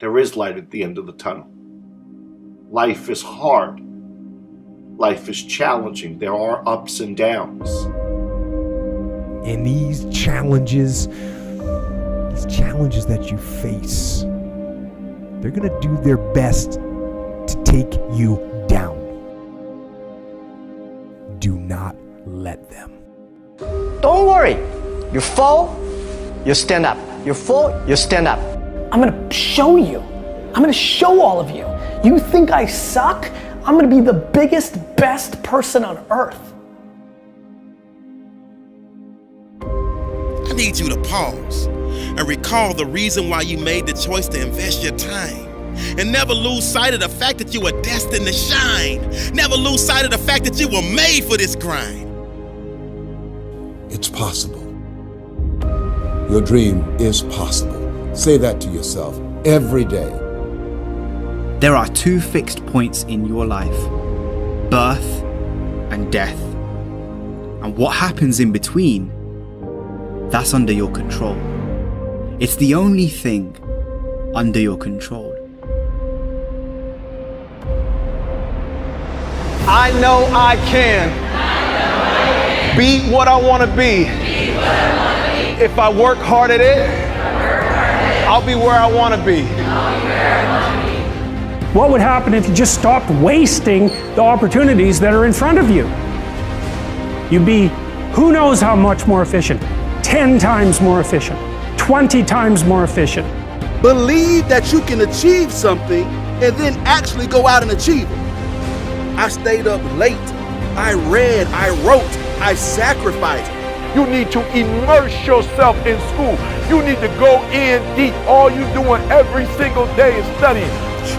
There is light at the end of the tunnel. Life is hard. Life is challenging. There are ups and downs. And these challenges that you face, they're going to do their best to take you down. Do not let them. Don't worry. You fall, you stand up. You fall, you stand up. I'm gonna show you. I'm gonna show all of you. You think I suck? I'm gonna be the biggest, best person on earth. I need you to pause and recall the reason why you made the choice to invest your time. And never lose sight of the fact that you were destined to shine. Never lose sight of the fact that you were made for this grind. It's possible. Your dream is possible. Say that to yourself every day. There are two fixed points in your life: birth and death. And what happens in between, that's under your control. It's the only thing under your control. I know I can be what I want to be. If I work hard at it, I'll be where I want to be. What would happen if you just stopped wasting the opportunities that are in front of you? You'd be who knows how much more efficient. 10 times more efficient. 20 times more efficient. Believe that you can achieve something and then actually go out and achieve it. I stayed up late. I read, I wrote, I sacrificed. You need to immerse yourself in school. You need to go in deep. All you doing every single day is studying.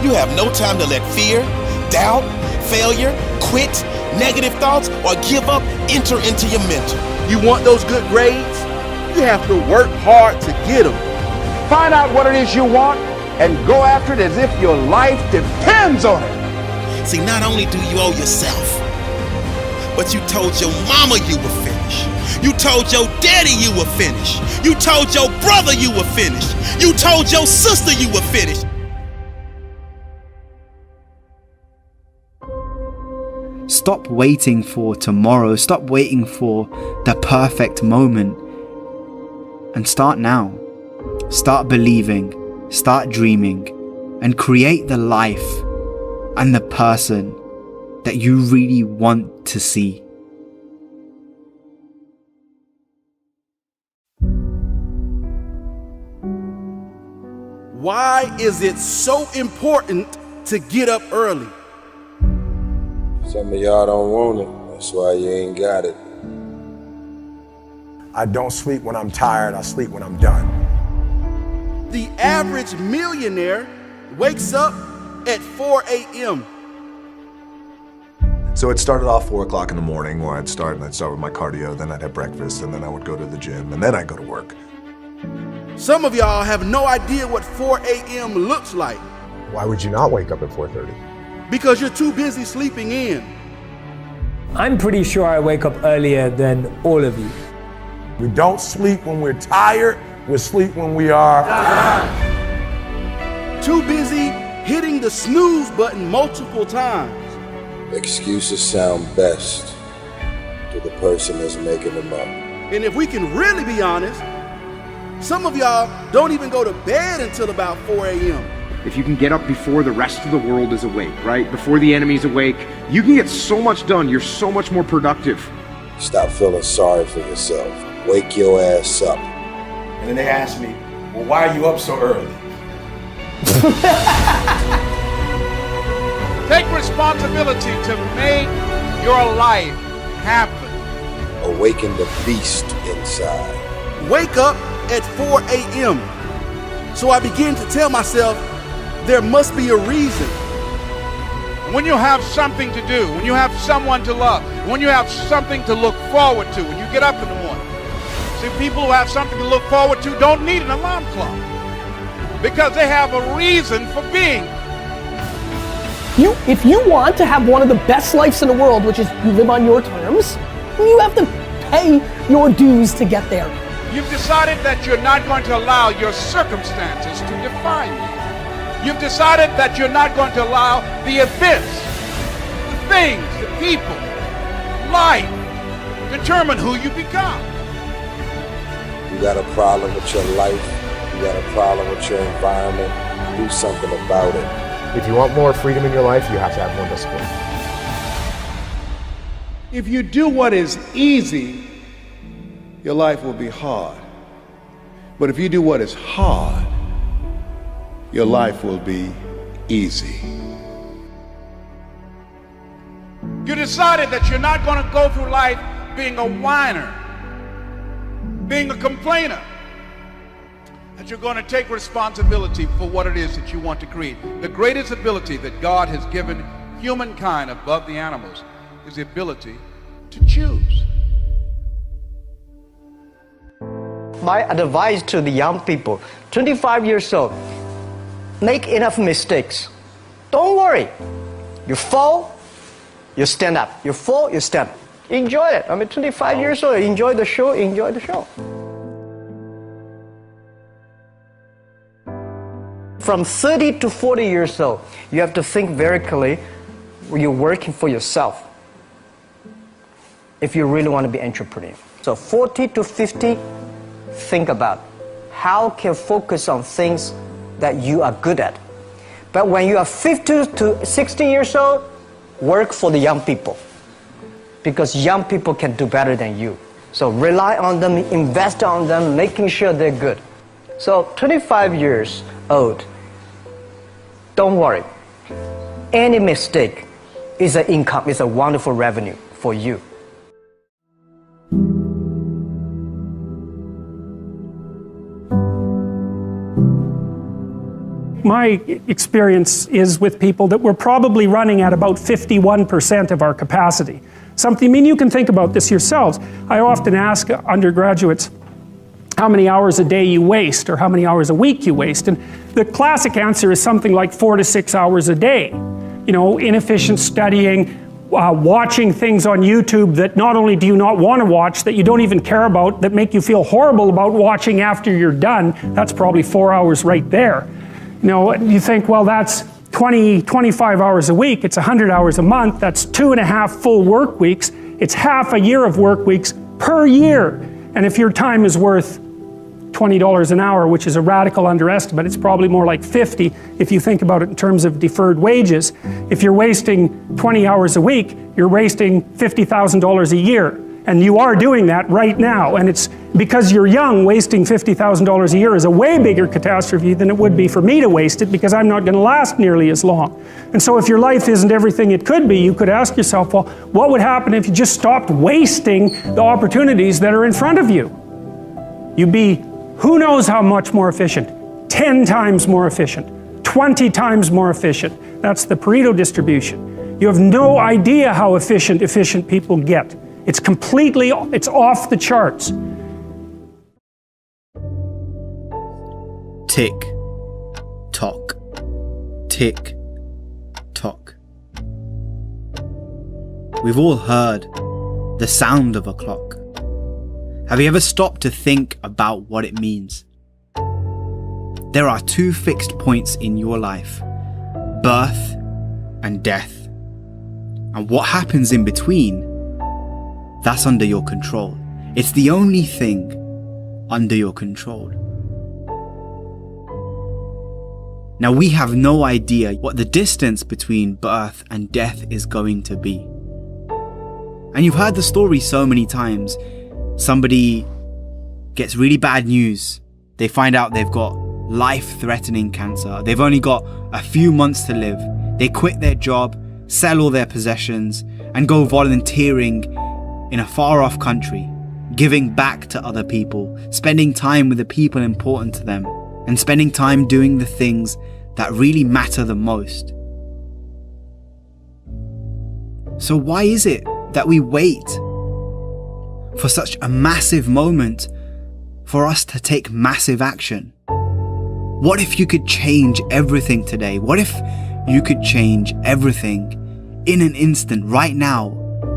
You have no time to let fear, doubt, failure, quit, negative thoughts, or give up enter into your mental. You want those good grades? You have to work hard to get them. Find out what it is you want and go after it as if your life depends on it. See, not only do you owe yourself, but you told your mama you were finished. You told your daddy you were finished. You told your brother you were finished. You told your sister you were finished. Stop waiting for tomorrow. Stop waiting for the perfect moment. And start now. Start believing. Start dreaming. And create the life and the person that you really want to see. Why is it so important to get up early? Some of y'all don't want it. That's why you ain't got it. I don't sleep when I'm tired. I sleep when I'm done. The average millionaire wakes up at 4 a.m. So it started off 4 o'clock in the morning where I'd start with my cardio, then I'd have breakfast, and then I would go to the gym, and then I'd go to work. Some of y'all have no idea what 4 a.m. looks like. Why would you not wake up at 4:30? Because you're too busy sleeping in. I'm pretty sure I wake up earlier than all of you. We don't sleep when we're tired. We sleep when we are too busy hitting the snooze button multiple times. Excuses sound best to the person that's making them up. And if we can really be honest, some of y'all don't even go to bed until about 4 a.m. If you can get up before the rest of the world is awake, right? Before the enemy's awake, you can get so much done. You're so much more productive. Stop feeling sorry for yourself. Wake your ass up. And then they ask me, well, why are you up so early? Take responsibility to make your life happen. Awaken the beast inside. Wake up at 4 a.m. So I begin to tell myself, there must be a reason. When you have something to do, when you have someone to love, when you have something to look forward to, when you get up in the morning. See, people who have something to look forward to don't need an alarm clock because they have a reason for being. If you want to have one of the best lives in the world, which is you live on your terms, you have to pay your dues to get there. You've decided that you're not going to allow your circumstances to define you. You've decided that you're not going to allow the events, the things, the people, life, determine who you become. You got a problem with your life, you got a problem with your environment, do something about it. If you want more freedom in your life, you have to have more discipline. If you do what is easy, your life will be hard. But if you do what is hard, your life will be easy. You decided that you're not going to go through life being a whiner, being a complainer, that you're going to take responsibility for what it is that you want to create. The greatest ability that God has given humankind above the animals is the ability to choose. My advice to the young people, 25 years old, make enough mistakes. Don't worry. You fall, you stand up. You fall, you stand up. Enjoy it. 25 years old, enjoy the show, enjoy the show. From 30 to 40 years old, you have to think very clearly when you're working for yourself if you really want to be an entrepreneur. So 40 to 50, think about how can you focus on things that you are good at. But when you are 50 to 60 years old, work for the young people, because young people can do better than you. So rely on them, invest on them, making sure they're good. So 25 years old, don't worry. Any mistake is an income, is a wonderful revenue for you. My experience is with people that we're probably running at about 51% of our capacity. You can think about this yourselves. I often ask undergraduates how many hours a day you waste or how many hours a week you waste. And the classic answer is something like 4 to 6 hours a day. You know, inefficient studying, watching things on YouTube that not only do you not want to watch, that you don't even care about, that make you feel horrible about watching after you're done. That's probably 4 hours right there. You know, you think, well, that's 25 hours a week, it's 100 hours a month, that's 2.5 full work weeks, it's half a year of work weeks per year. And if your time is worth $20 an hour, which is a radical underestimate, it's probably more like 50 if you think about it in terms of deferred wages. If you're wasting 20 hours a week, you're wasting $50,000 a year. And you are doing that right now. And it's because you're young, wasting $50,000 a year is a way bigger catastrophe than it would be for me to waste it, because I'm not going to last nearly as long. And so if your life isn't everything it could be, you could ask yourself, well, what would happen if you just stopped wasting the opportunities that are in front of you? You'd be who knows how much more efficient, 10 times more efficient, 20 times more efficient. That's the Pareto distribution. You have no idea how efficient people get. It's off the charts. Tick, tock, tick, tock. We've all heard the sound of a clock. Have you ever stopped to think about what it means? There are 2 fixed points in your life, birth and death. And what happens in between, that's under your control. It's the only thing under your control. Now, we have no idea what the distance between birth and death is going to be. And you've heard the story so many times. Somebody gets really bad news. They find out they've got life-threatening cancer. They've only got a few months to live. They quit their job, sell all their possessions, and go volunteering in a far-off country, giving back to other people, spending time with the people important to them, and spending time doing the things that really matter the most. So why is it that we wait for such a massive moment for us to take massive action? What if you could change everything today? What if you could change everything in an instant, right now,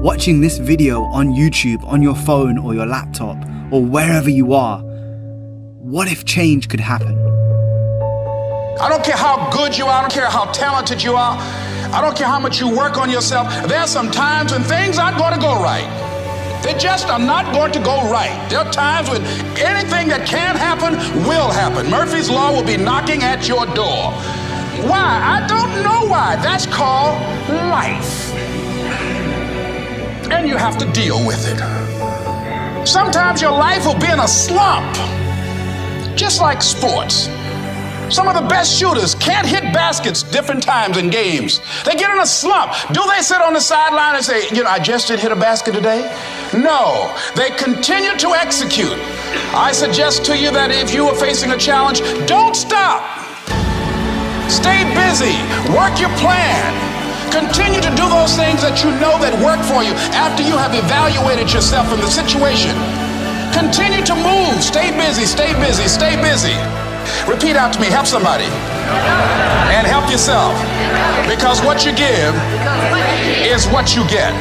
watching this video on YouTube, on your phone or your laptop, or wherever you are? What if change could happen? I don't care how good you are. I don't care how talented you are. I don't care how much you work on yourself. There's some times when things aren't going to go right. They just are not going to go right. There are times when anything that can happen will happen. Murphy's Law will be knocking at your door. Why? I don't know why. That's called life. And you have to deal with it. Sometimes your life will be in a slump, just like sports. Some of the best shooters can't hit baskets different times in games. They get in a slump. Do they sit on the sideline and say, you know, I just didn't hit a basket today? No, they continue to execute. I suggest to you that if you are facing a challenge, don't stop. Stay busy, work your plan. Continue to do those things that you know that work for you after you have evaluated yourself in the situation. Continue to move, stay busy, stay busy, stay busy. Repeat out to me, help somebody. And help yourself. Because what you give is what you get.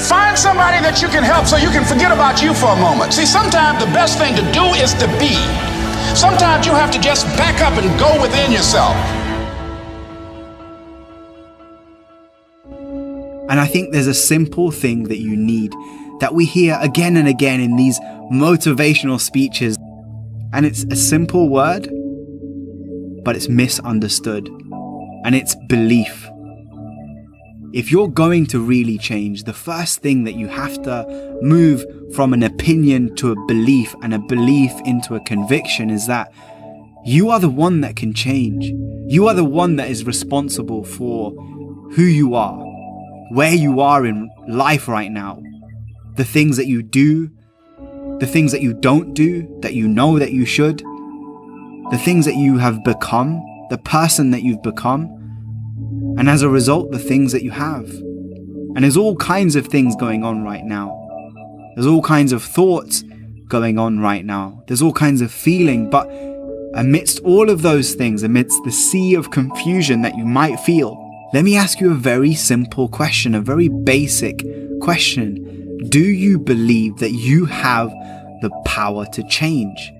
Find somebody that you can help so you can forget about you for a moment. See, sometimes the best thing to do is to be. Sometimes you have to just back up and go within yourself. And I think there's a simple thing that you need that we hear again and again in these motivational speeches. And it's a simple word, but it's misunderstood. And it's belief. If you're going to really change, the first thing that you have to move from an opinion to a belief, and a belief into a conviction, is that you are the one that can change. You are the one that is responsible for who you are, where you are in life right now, the things that you do, the things that you don't do, that you know that you should, the things that you have become, the person that you've become, and as a result, the things that you have. And there's all kinds of things going on right now. There's all kinds of thoughts going on right now. There's all kinds of feeling, but amidst all of those things, amidst the sea of confusion that you might feel, let me ask you a very simple question, a very basic question. Do you believe that you have the power to change?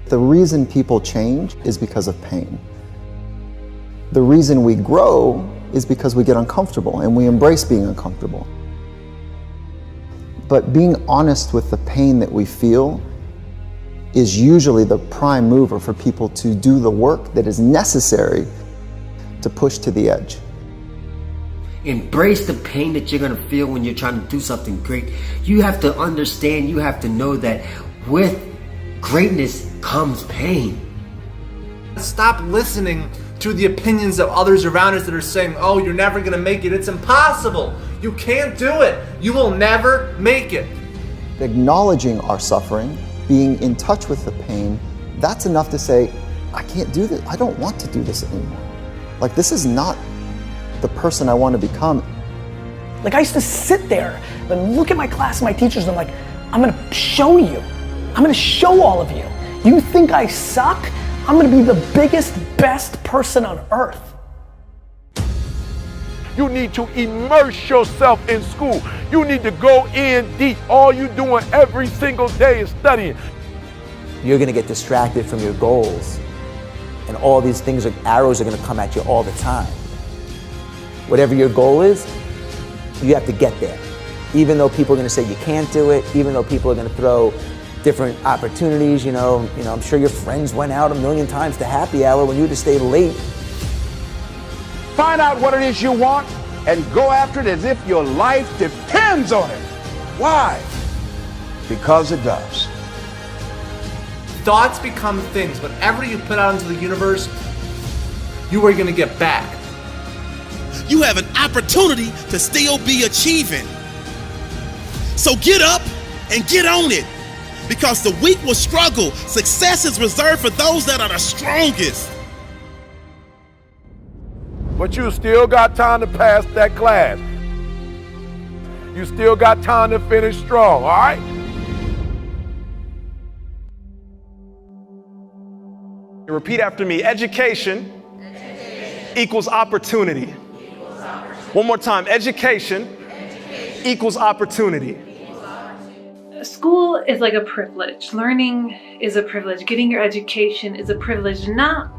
The reason people change is because of pain. The reason we grow is because we get uncomfortable and we embrace being uncomfortable. But being honest with the pain that we feel is usually the prime mover for people to do the work that is necessary to push to the edge. Embrace the pain that you're going to feel when you're trying to do something great. You have to understand, you have to know that with greatness comes pain. Stop listening to the opinions of others around us that are saying, oh, you're never going to make it. It's impossible. You can't do it. You will never make it. Acknowledging our suffering, being in touch with the pain, that's enough to say, I can't do this. I don't want to do this anymore. Like, this is not the person I want to become. Like, I used to sit there and look at my class and my teachers and I'm like, I'm gonna show you. I'm gonna show all of you. You think I suck? I'm gonna be the biggest, best person on earth. You need to immerse yourself in school. You need to go in deep. All you're doing every single day is studying. You're gonna get distracted from your goals. And all these things, arrows are gonna come at you all the time. Whatever your goal is, you have to get there. Even though people are gonna say you can't do it, even though people are gonna throw different opportunities, you know, I'm sure your friends went out 1,000,000 times to happy hour when you had to stay late. Find out what it is you want and go after it as if your life depends on it. Why? Because it does. Thoughts become things. Whatever you put out into the universe, you are going to get back. You have an opportunity to still be achieving. So get up and get on it. Because the weak will struggle. Success is reserved for those that are the strongest. But you still got time to pass that class. You still got time to finish strong, all right? Repeat after me. Education equals opportunity. One more time. Education equals opportunity. School is like a privilege. Learning is a privilege. Getting your education is a privilege. Not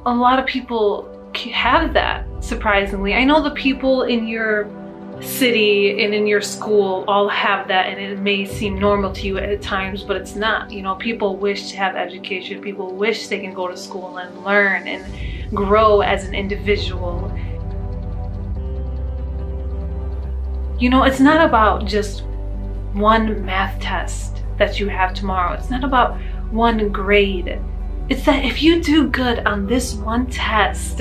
a lot of people have that, surprisingly. I know the people in your city and in your school all have that, and it may seem normal to you at times, but it's not. You know, people wish to have education. People wish they can go to school and learn and grow as an individual. You know, it's not about just one math test that you have tomorrow. It's not about one grade. It's that if you do good on this one test,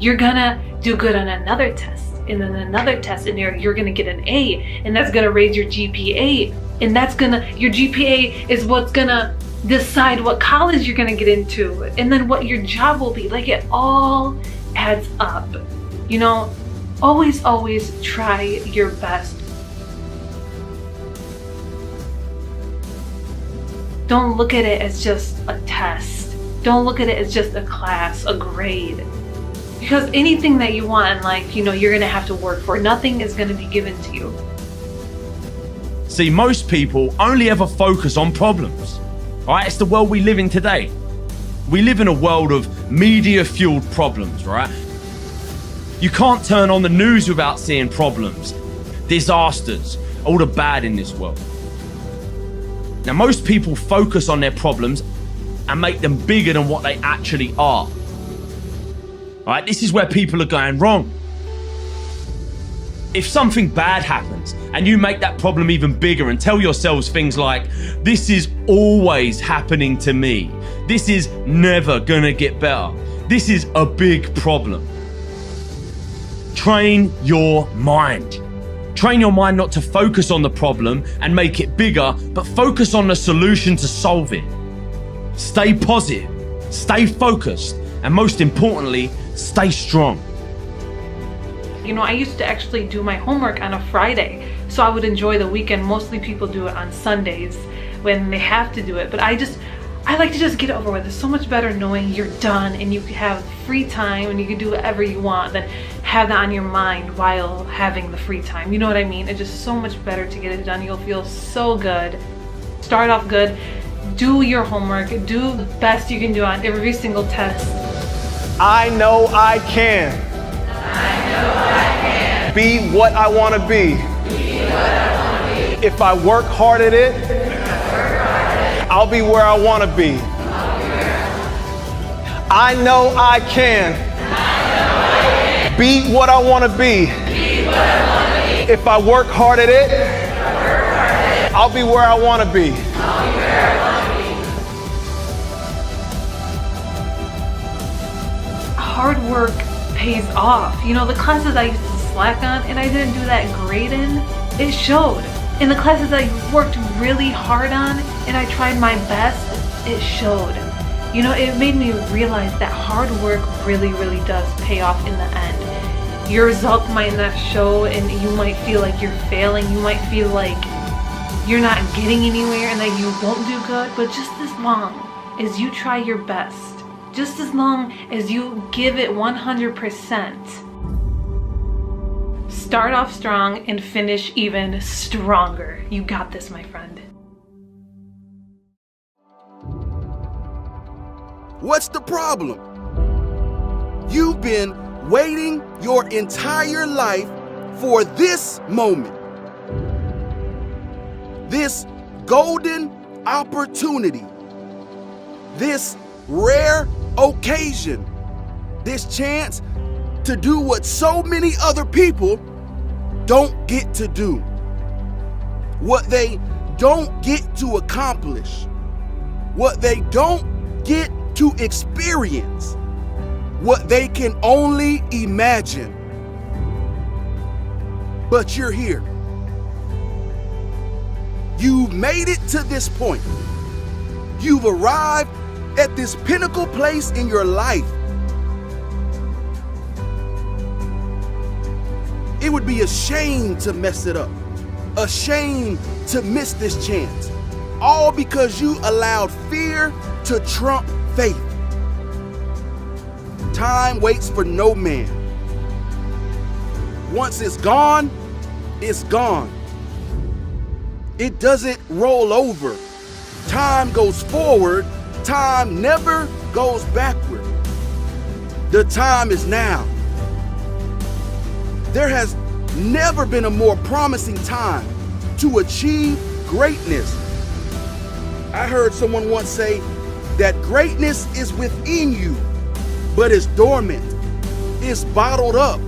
you're gonna do good on another test, and then another test, and you're gonna get an A, and that's gonna raise your GPA, and your GPA is what's gonna decide what college you're gonna get into, and then what your job will be. Like, it all adds up. You know, always try your best. Don't look at it as just a test. Don't look at it as just a class, a grade. Because anything that you want in life, you know, you're gonna have to work for. Nothing is gonna be given to you. See, most people only ever focus on problems, right? It's the world we live in today. We live in a world of media-fueled problems, right? You can't turn on the news without seeing problems, disasters, all the bad in this world. Now, most people focus on their problems and make them bigger than what they actually are. All right, this is where people are going wrong. If something bad happens and you make that problem even bigger and tell yourselves things like, this is always happening to me, this is never gonna get better, this is a big problem. Train your mind. Train your mind not to focus on the problem and make it bigger, but focus on the solution to solve it. Stay positive, stay focused, and most importantly, stay strong. You know, I used to actually do my homework on a Friday, so I would enjoy the weekend. Mostly people do it on Sundays when they have to do it, but I like to just get it over with. It's so much better knowing you're done and you can have free time and you can do whatever you want than have that on your mind while having the free time. You know what I mean? It's just so much better to get it done. You'll feel so good. Start off good. Do your homework. Do the best you can do on every single test. I know I can. Be what I want to be. If I work hard at it, I'll be where I want to be. I know I can. Be what I want to be. If I work hard at it, I'll be where I want to be. Hard work pays off. You know, the classes I used to slack on and I didn't do that great in, it showed. In the classes I worked really hard on and I tried my best, it showed. You know, it made me realize that hard work really does pay off in the end. Your results might not show and you might feel like you're failing. You might feel like you're not getting anywhere and that you won't do good, but just as long as you try your best, just as long as you give it 100%, start off strong and finish even stronger. You got this, my friend. What's the problem? You've been waiting your entire life for this moment. This golden opportunity. This rare occasion. This chance to do what so many other people don't get to do. What they don't get to accomplish. What they don't get to experience. What they can only imagine. But you're here. You've made it to this point. You've arrived at this pinnacle place in your life. It would be a shame to mess it up. A shame to miss this chance. All because you allowed fear to trump faith. Time waits for no man. Once it's gone, it's gone. It doesn't roll over. Time goes forward. Time never goes backward. The time is now. There has never been a more promising time to achieve greatness. I heard someone once say that greatness is within you, but is dormant, is bottled up,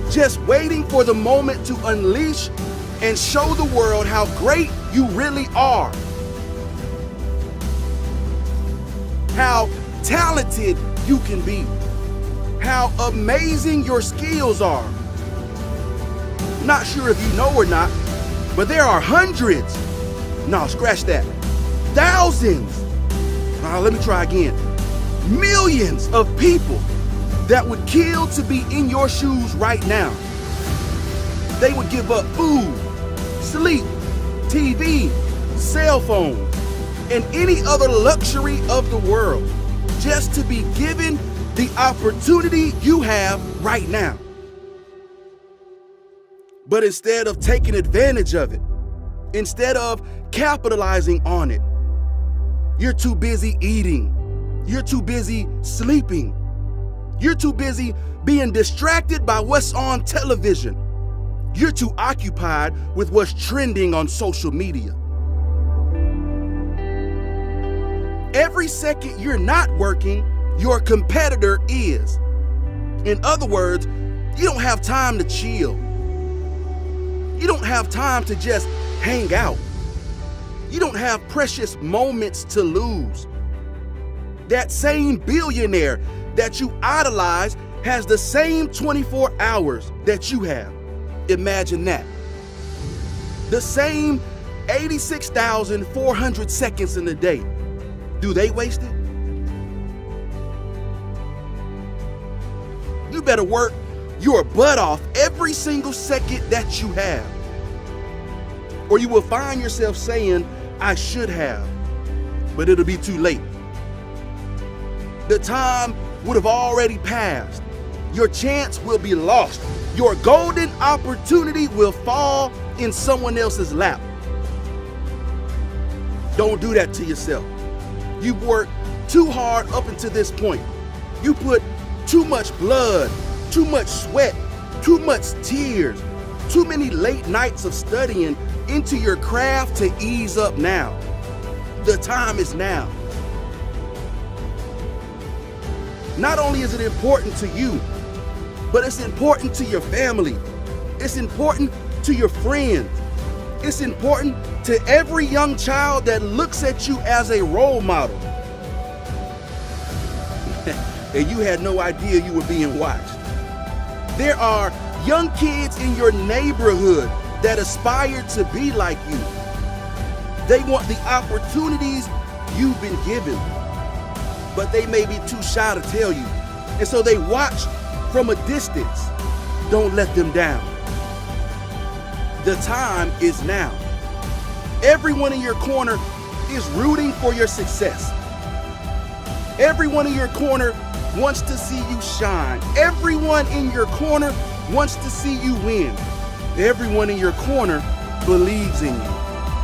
just waiting for the moment to unleash and show the world how great you really are. How talented you can be. How amazing your skills are. Not sure if you know or not, but there are hundreds, no, scratch that, thousands, let me try again, millions of people that would kill to be in your shoes right now. They would give up food, sleep, TV, cell phones, and any other luxury of the world just to be given the opportunity you have right now. But instead of taking advantage of it, instead of capitalizing on it, you're too busy eating, you're too busy sleeping, you're too busy being distracted by what's on television, you're too occupied with what's trending on social media. Every second you're not working, your competitor is. In other words, you don't have time to chill. You don't have time to just hang out. You don't have precious moments to lose. That same billionaire that you idolize has the same 24 hours that you have. Imagine that. The same 86,400 seconds in a day. Do they waste it? You better work your butt off every single second that you have. Or you will find yourself saying, I should have, but it'll be too late. The time would have already passed. Your chance will be lost. Your golden opportunity will fall in someone else's lap. Don't do that to yourself. You've worked too hard up until this point. You put too much blood, too much sweat, too much tears, too many late nights of studying into your craft to ease up now. The time is now. Not only is it important to you, but it's important to your family. It's important to your friends. It's important to every young child that looks at you as a role model. And you had no idea you were being watched. There are young kids in your neighborhood that aspire to be like you. They want the opportunities you've been given, but they may be too shy to tell you. And so they watch from a distance. Don't let them down. The time is now. Everyone in your corner is rooting for your success. Everyone in your corner wants to see you shine. Everyone in your corner wants to see you win. Everyone in your corner believes in you.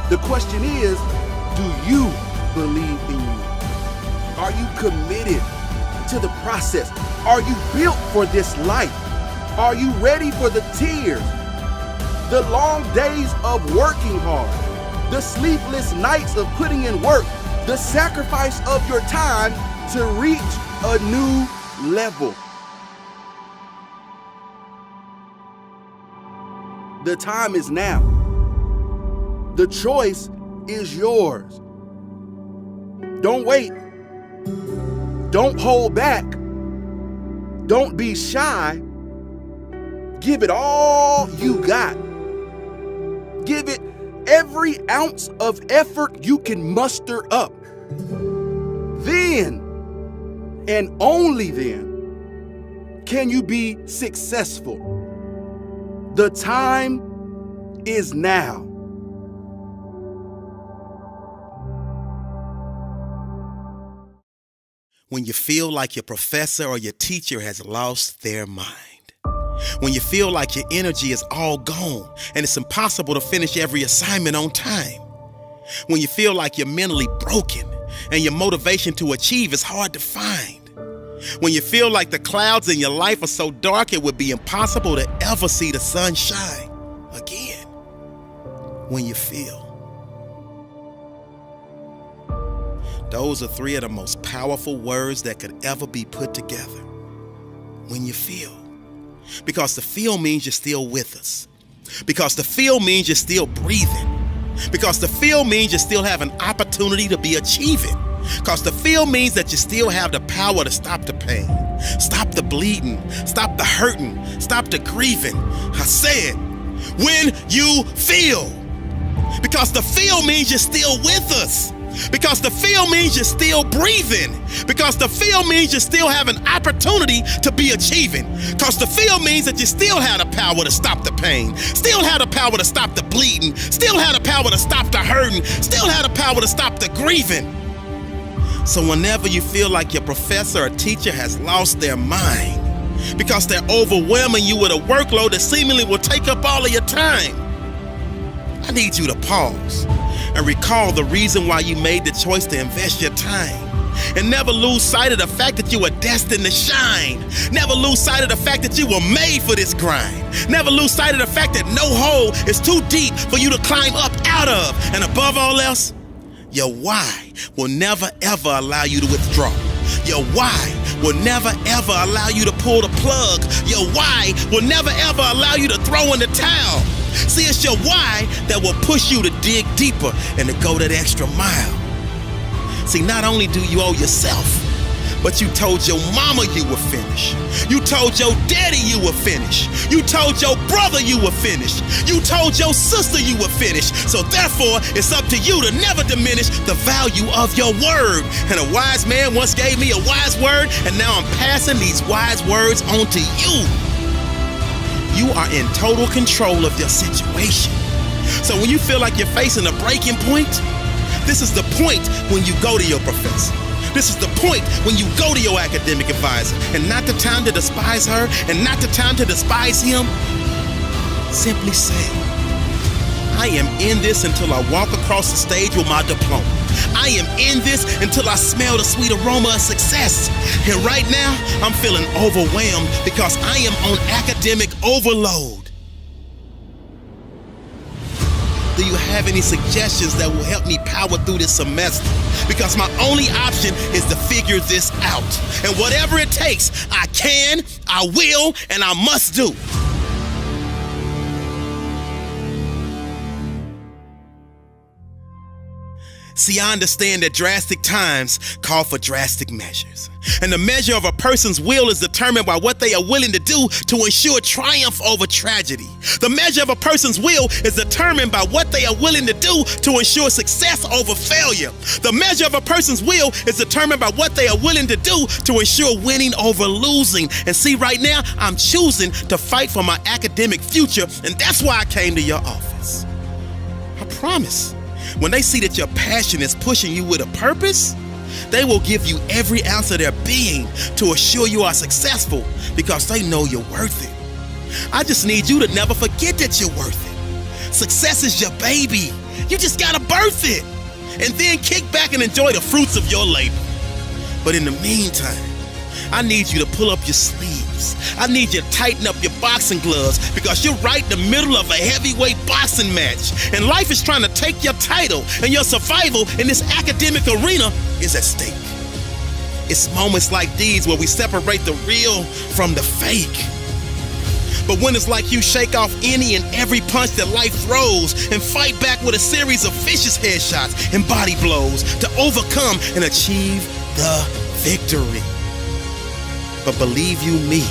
The question is, do you believe in you? Are you committed to the process? Are you built for this life? Are you ready for the tears, the long days of working hard, the sleepless nights of putting in work, the sacrifice of your time to reach a new level? The time is now. The choice is yours. Don't wait. Don't hold back. Don't be shy. Give it all you got. Give it every ounce of effort you can muster up. Then, and only then, can you be successful. The time is now. When you feel like your professor or your teacher has lost their mind. When you feel like your energy is all gone and it's impossible to finish every assignment on time. When you feel like you're mentally broken and your motivation to achieve is hard to find. When you feel like the clouds in your life are so dark it would be impossible to ever see the sun shine again. When you feel. Those are three of the most powerful words that could ever be put together. When you feel. Because the feel means you're still with us. Because the feel means you're still breathing. Because the feel means you still have an opportunity to be achieving. Because the feel means that you still have the power to stop the pain, stop the bleeding, stop the hurting, stop the grieving. I said, when you feel. Because the feel means you're still with us. Because the feel means you're still breathing. Because the feel means you still have an opportunity to be achieving. Because the feel means that you still have the power to stop the pain, still have the power to stop the bleeding, still have the power to stop the hurting, still have the power to stop the grieving. So whenever you feel like your professor or teacher has lost their mind because they're overwhelming you with a workload that seemingly will take up all of your time, I need you to pause and recall the reason why you made the choice to invest your time. And never lose sight of the fact that you were destined to shine. Never lose sight of the fact that you were made for this grind. Never lose sight of the fact that no hole is too deep for you to climb up out of. And above all else, your why will never ever allow you to withdraw. Your why will never ever allow you to pull the plug. Your why will never ever allow you to throw in the towel. See, it's your why that will push you to dig deeper and to go that extra mile. See, not only do you owe yourself, but you told your mama you were finished. You told your daddy you were finished. You told your brother you were finished. You told your sister you were finished. So therefore, it's up to you to never diminish the value of your word. And a wise man once gave me a wise word, and now I'm passing these wise words on to you. You are in total control of your situation. So when you feel like you're facing a breaking point, this is the point when you go to your professor. This is the point when you go to your academic advisor, and not the time to despise her and not the time to despise him. Simply say, I am in this until I walk across the stage with my diploma. I am in this until I smell the sweet aroma of success. And right now, I'm feeling overwhelmed because I am on academic overload. Do you have any suggestions that will help me power through this semester? Because my only option is to figure this out. And whatever it takes, I can, I will, and I must do. See, I understand that drastic times call for drastic measures. And the measure of a person's will is determined by what they are willing to do to ensure triumph over tragedy. The measure of a person's will is determined by what they are willing to do to ensure success over failure. The measure of a person's will is determined by what they are willing to do to ensure winning over losing. And see, right now, I'm choosing to fight for my academic future, and that's why I came to your office. I promise. When they see that your passion is pushing you with a purpose, they will give you every ounce of their being to assure you are successful because they know you're worth it. I just need you to never forget that you're worth it. Success is your baby. You just gotta birth it and then kick back and enjoy the fruits of your labor. But in the meantime, I need you to pull up your sleeves. I need you to tighten up your boxing gloves because you're right in the middle of a heavyweight boxing match. And life is trying to take your title, and your survival in this academic arena is at stake. It's moments like these where we separate the real from the fake. But when it's like you shake off any and every punch that life throws and fight back with a series of vicious headshots and body blows to overcome and achieve the victory. But believe you me,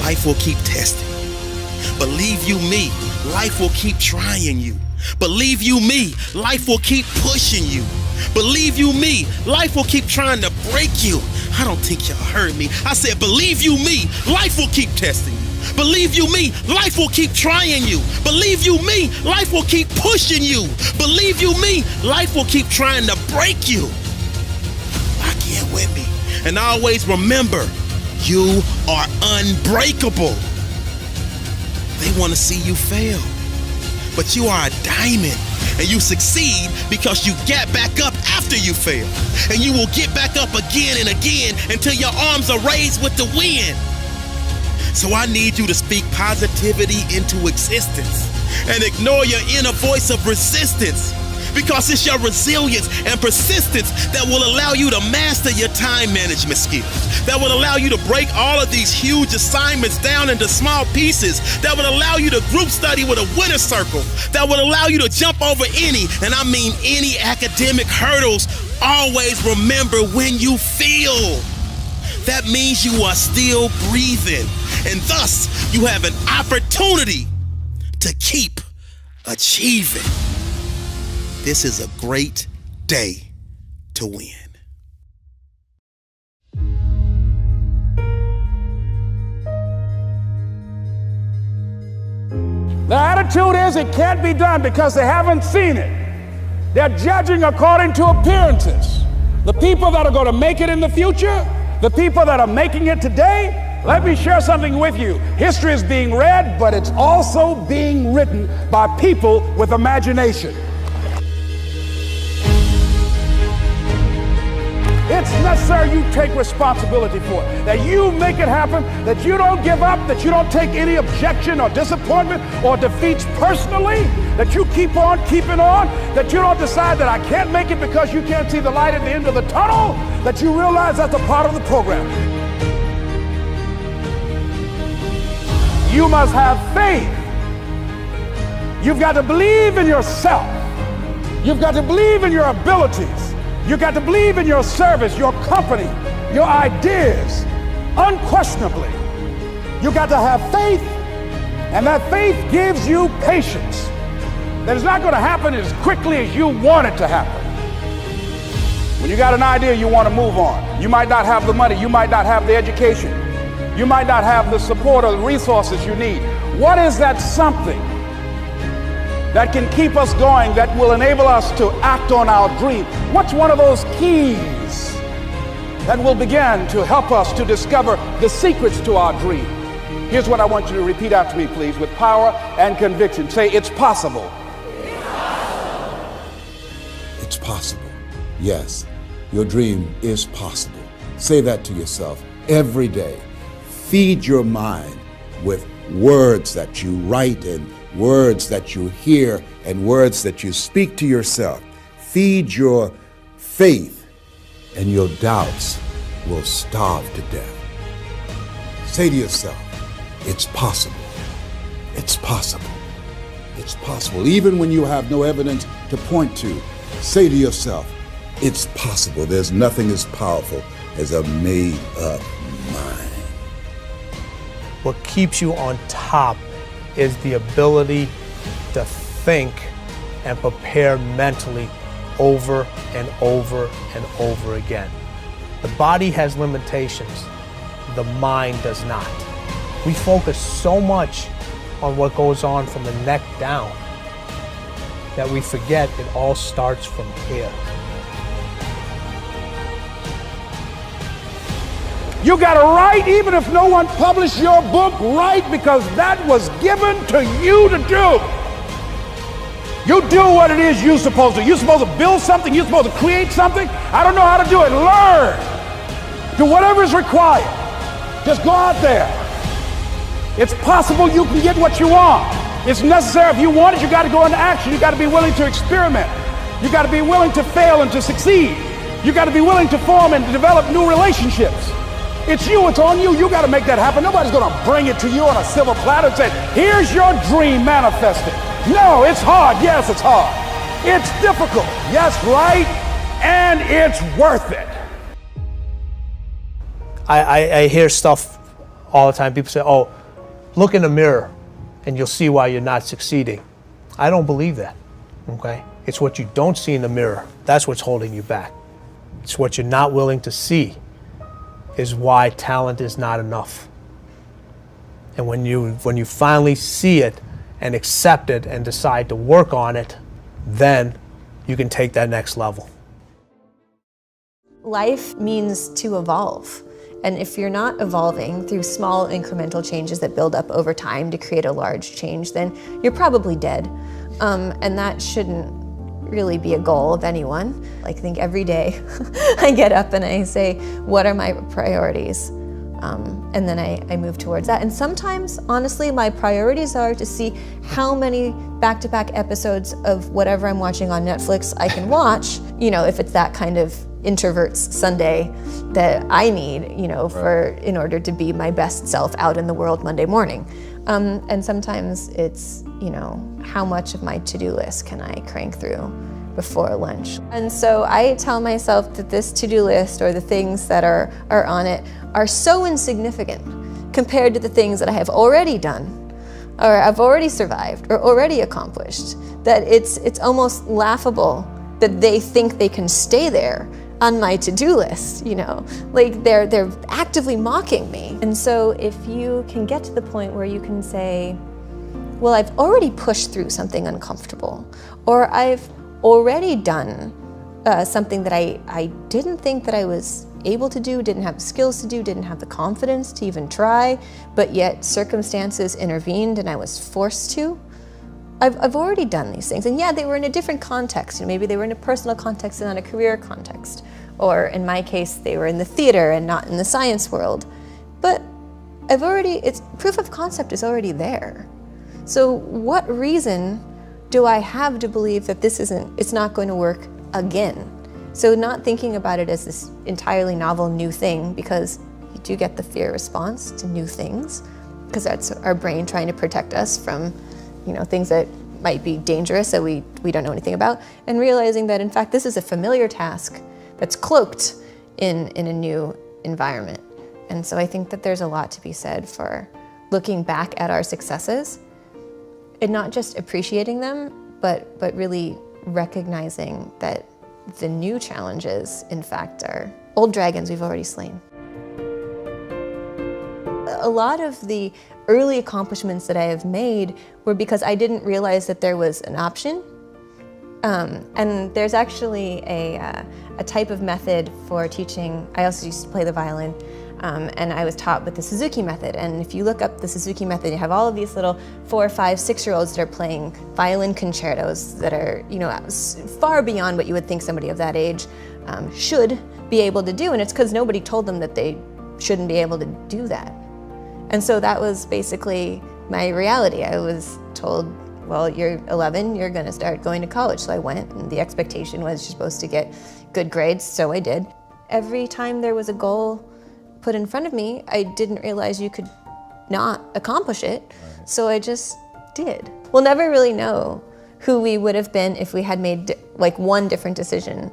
life will keep testing you. Believe you me, life will keep trying you. Believe you me, life will keep pushing you. Believe you me, life will keep trying to break you. I don't think y'all heard me. I said, believe you me, life will keep testing you. Believe you me, life will keep trying you. Believe you me, life will keep pushing you. Believe you me, life will keep trying to break you. Lock in with me. And always remember, you are unbreakable. they want to see you fail. But you are a diamond, and you succeed because you get back up after you fail. And you will get back up again and again until your arms are raised with the wind. So I need you to speak positivity into existence and ignore your inner voice of resistance, because it's your resilience and persistence that will allow you to master your time management skills, that will allow you to break all of these huge assignments down into small pieces, that will allow you to group study with a winner circle, that will allow you to jump over any, and I mean any, academic hurdles. Always remember when you feel. That means you are still breathing, and thus you have an opportunity to keep achieving. This is a great day to win. The attitude is it can't be done because they haven't seen it. They're judging according to appearances. The people that are going to make it in the future, the people that are making it today, let me share something with you. History is being read, but it's also being written by people with imagination. It's necessary you take responsibility for it, that you make it happen, that you don't give up, that you don't take any objection or disappointment or defeats personally, that you keep on keeping on, that you don't decide that I can't make it because you can't see the light at the end of the tunnel, that you realize that's a part of the program. You must have faith. You've got to believe in yourself. You've got to believe in your abilities. You've got to believe in your service, your company, your ideas, unquestionably. You've got to have faith, and that faith gives you patience. That it's not going to happen as quickly as you want it to happen. When you got an idea, you want to move on. You might not have the money, you might not have the education, you might not have the support or the resources you need. What is that something that can keep us going, that will enable us to act on our dream? What's one of those keys that will begin to help us to discover the secrets to our dream? Here's what I want you to repeat after me, please, with power and conviction. Say, it's possible. It's possible. It's possible. Yes, your dream is possible. Say that to yourself every day. Feed your mind with words that you write and words that you hear and words that you speak to yourself. Feed your faith, and your doubts will starve to death. Say to yourself, it's possible. It's possible. It's possible. Even when you have no evidence to point to, say to yourself, it's possible. There's nothing as powerful as a made-up mind. What keeps you on top is the ability to think and prepare mentally over and over and over again. The body has limitations, the mind does not. We focus so much on what goes on from the neck down that we forget it all starts from here. You got to write, even if no one published your book, write, because that was given to you to do. You do what it is you're supposed to. You're supposed to build something. You're supposed to create something. I don't know how to do it. Learn. Do whatever is required. Just go out there. It's possible you can get what you want. It's necessary. If you want it, you got to go into action. You got to be willing to experiment. You got to be willing to fail and to succeed. You got to be willing to form and to develop new relationships. It's you, it's on you. You got to make that happen. Nobody's going to bring it to you on a silver platter and say, here's your dream manifested. No, it's hard. Yes, it's hard. It's difficult. Yes, right. And it's worth it. I hear stuff all the time. People say, oh, look in the mirror and you'll see why you're not succeeding. I don't believe that, okay? It's what you don't see in the mirror. That's what's holding you back. It's what you're not willing to see is why talent is not enough. And when you finally see it and accept it and decide to work on it, then you can take that next level. Life means to evolve. And if you're not evolving through small incremental changes that build up over time to create a large change, then you're probably dead. And that shouldn't really be a goal of anyone. I think every day I get up and I say, what are my priorities? And then I move towards that. And sometimes, honestly, my priorities are to see how many back-to-back episodes of whatever I'm watching on Netflix I can watch, you know, if it's that kind of introvert's Sunday that I need, you know, in order to be my best self out in the world Monday morning. And sometimes it's, you know, how much of my to-do list can I crank through before lunch? And so I tell myself that this to-do list, or the things that are on it, are so insignificant compared to the things that I have already done, or I've already survived, or already accomplished, that it's almost laughable that they think they can stay there on my to-do list, you know, like they're actively mocking me. And so if you can get to the point where you can say, well, I've already pushed through something uncomfortable, or I've already done something that I didn't think that I was able to do, didn't have the skills to do, didn't have the confidence to even try, but yet circumstances intervened and I was forced to. I've already done these things. And yeah, they were in a different context. You know, maybe they were in a personal context and not a career context. Or in my case, they were in the theater and not in the science world. But proof of concept is already there. So what reason do I have to believe that it's not going to work again? So not thinking about it as this entirely novel new thing, because you do get the fear response to new things, because that's our brain trying to protect us from, you know, things that might be dangerous that we don't know anything about, and realizing that in fact this is a familiar task that's cloaked in a new environment. And so I think that there's a lot to be said for looking back at our successes and not just appreciating them, but really recognizing that the new challenges, in fact, are old dragons we've already slain. A lot of the early accomplishments that I have made were because I didn't realize that there was an option. And there's actually a type of method for teaching. I also used to play the violin, and I was taught with the Suzuki method. And if you look up the Suzuki method, you have all of these little 4, 5, 6-year-olds that are playing violin concertos that are, you know, far beyond what you would think somebody of that age should be able to do. And it's because nobody told them that they shouldn't be able to do that. And so that was basically my reality. I was told, well, you're 11, you're gonna start going to college. So I went, and the expectation was you're supposed to get good grades, so I did. Every time there was a goal put in front of me, I didn't realize you could not accomplish it, so I just did. We'll never really know who we would have been if we had made like one different decision,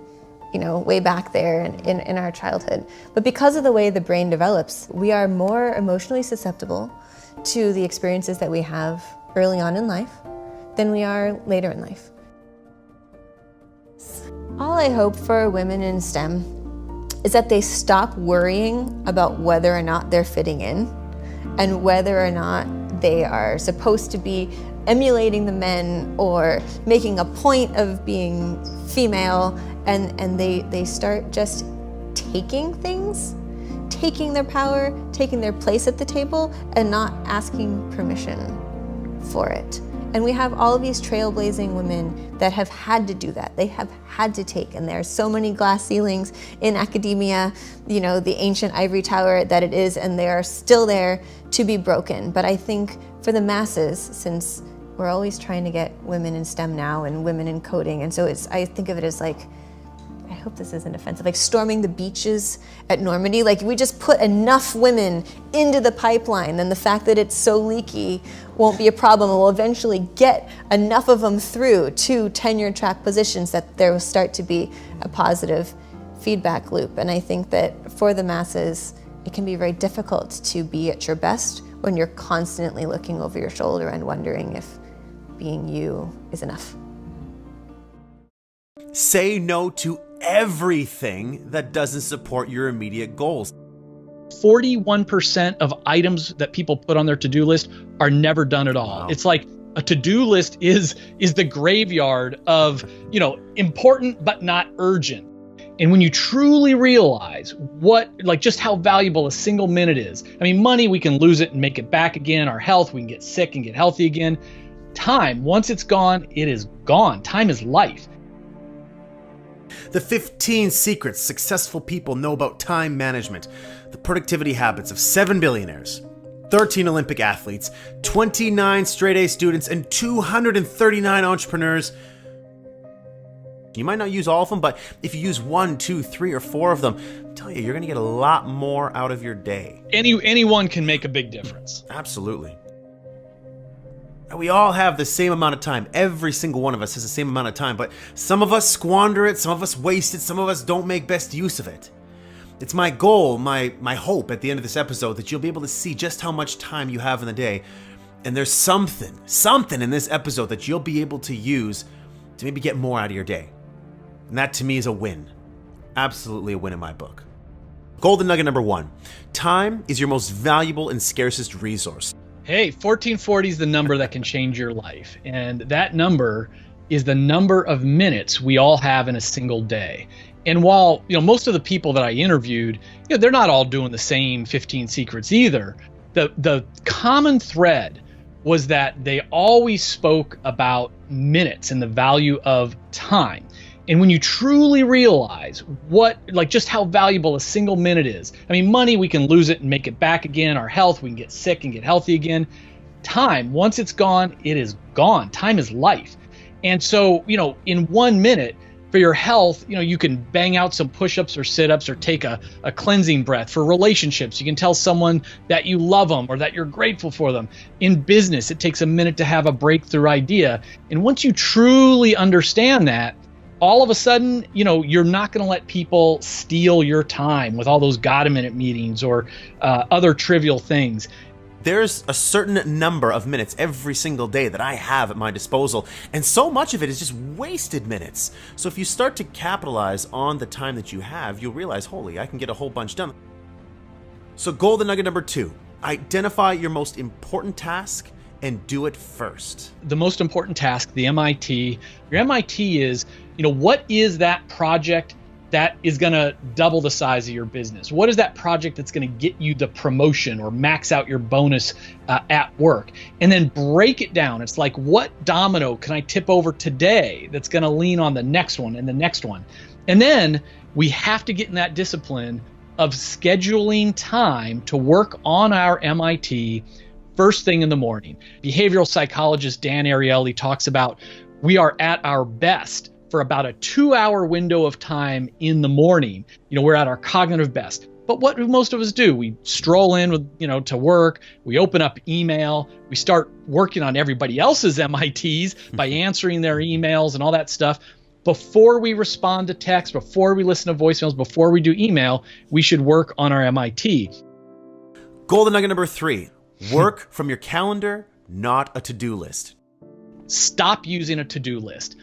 you know, way back there in our childhood. But because of the way the brain develops, we are more emotionally susceptible to the experiences that we have early on in life than we are later in life. All I hope for women in STEM is that they stop worrying about whether or not they're fitting in and whether or not they are supposed to be emulating the men or making a point of being female, and they start just taking things, taking their power, taking their place at the table, and not asking permission for it. And we have all of these trailblazing women that have had to do that. They have had to take, and there are so many glass ceilings in academia, you know, the ancient ivory tower that it is, and they are still there to be broken. But I think for the masses, since we're always trying to get women in STEM now and women in coding, and so I think of it as like, I hope this isn't offensive, like storming the beaches at Normandy. Like, we just put enough women into the pipeline, then the fact that it's so leaky won't be a problem, and we'll eventually get enough of them through to tenure track positions that there will start to be a positive feedback loop. And I think that for the masses, it can be very difficult to be at your best when you're constantly looking over your shoulder and wondering if being you is enough. Say no to everything that doesn't support your immediate goals. 41% of items that people put on their to-do list are never done at all. Wow. It's like a to-do list is the graveyard of, you know, important but not urgent. And when you truly realize just how valuable a single minute is, I mean, money, we can lose it and make it back again. Our health, we can get sick and get healthy again. Time, once it's gone, it is gone. Time is life. The 15 secrets successful people know about time management. The productivity habits of 7 billionaires, 13 Olympic athletes, 29 straight-A students, and 239 entrepreneurs. You might not use all of them, but if you use 1, 2, 3, or 4 of them, I tell you, you're going to get a lot more out of your day. Anyone can make a big difference. Absolutely. We all have the same amount of time. Every single one of us has the same amount of time, but some of us squander it, some of us waste it, some of us don't make best use of it. It's my goal, my hope at the end of this episode that you'll be able to see just how much time you have in the day. And there's something in this episode that you'll be able to use to maybe get more out of your day. And that to me is a win. Absolutely a win in my book. Golden nugget number 1. Time is your most valuable and scarcest resource. Hey, 1440 is the number that can change your life. And that number is the number of minutes we all have in a single day. And while, most of the people that I interviewed, they're not all doing the same 15 secrets either. The common thread was that they always spoke about minutes and the value of time. And when you truly realize just how valuable a single minute is, I mean, money, we can lose it and make it back again. Our health, we can get sick and get healthy again. Time, once it's gone, it is gone. Time is life. And so, in 1 minute for your health, you can bang out some push-ups or sit-ups or take a cleansing breath. For relationships, you can tell someone that you love them or that you're grateful for them. In business, it takes a minute to have a breakthrough idea. And once you truly understand that, all of a sudden, you're not going to let people steal your time with all those got-a-minute meetings or other trivial things. There's a certain number of minutes every single day that I have at my disposal, and so much of it is just wasted minutes. So if you start to capitalize on the time that you have, you'll realize, holy, I can get a whole bunch done. So golden nugget number 2, identify your most important task and do it first. The most important task, the MIT. Your MIT is, what is that project that is going to double the size of your business? What is that project that's going to get you the promotion or max out your bonus at work? And then break it down. It's like, what domino can I tip over today that's going to lean on the next one and the next one? And then we have to get in that discipline of scheduling time to work on our MIT first thing in the morning. Behavioral psychologist Dan Ariely talks about we are at our best for about a 2-hour window of time in the morning. We're at our cognitive best. But what do most of us do? We stroll in with, to work, we open up email, we start working on everybody else's MITs by answering their emails and all that stuff. Before we respond to text, before we listen to voicemails, before we do email, we should work on our MIT. Golden nugget number 3, work from your calendar, not a to-do list. Stop using a to-do list.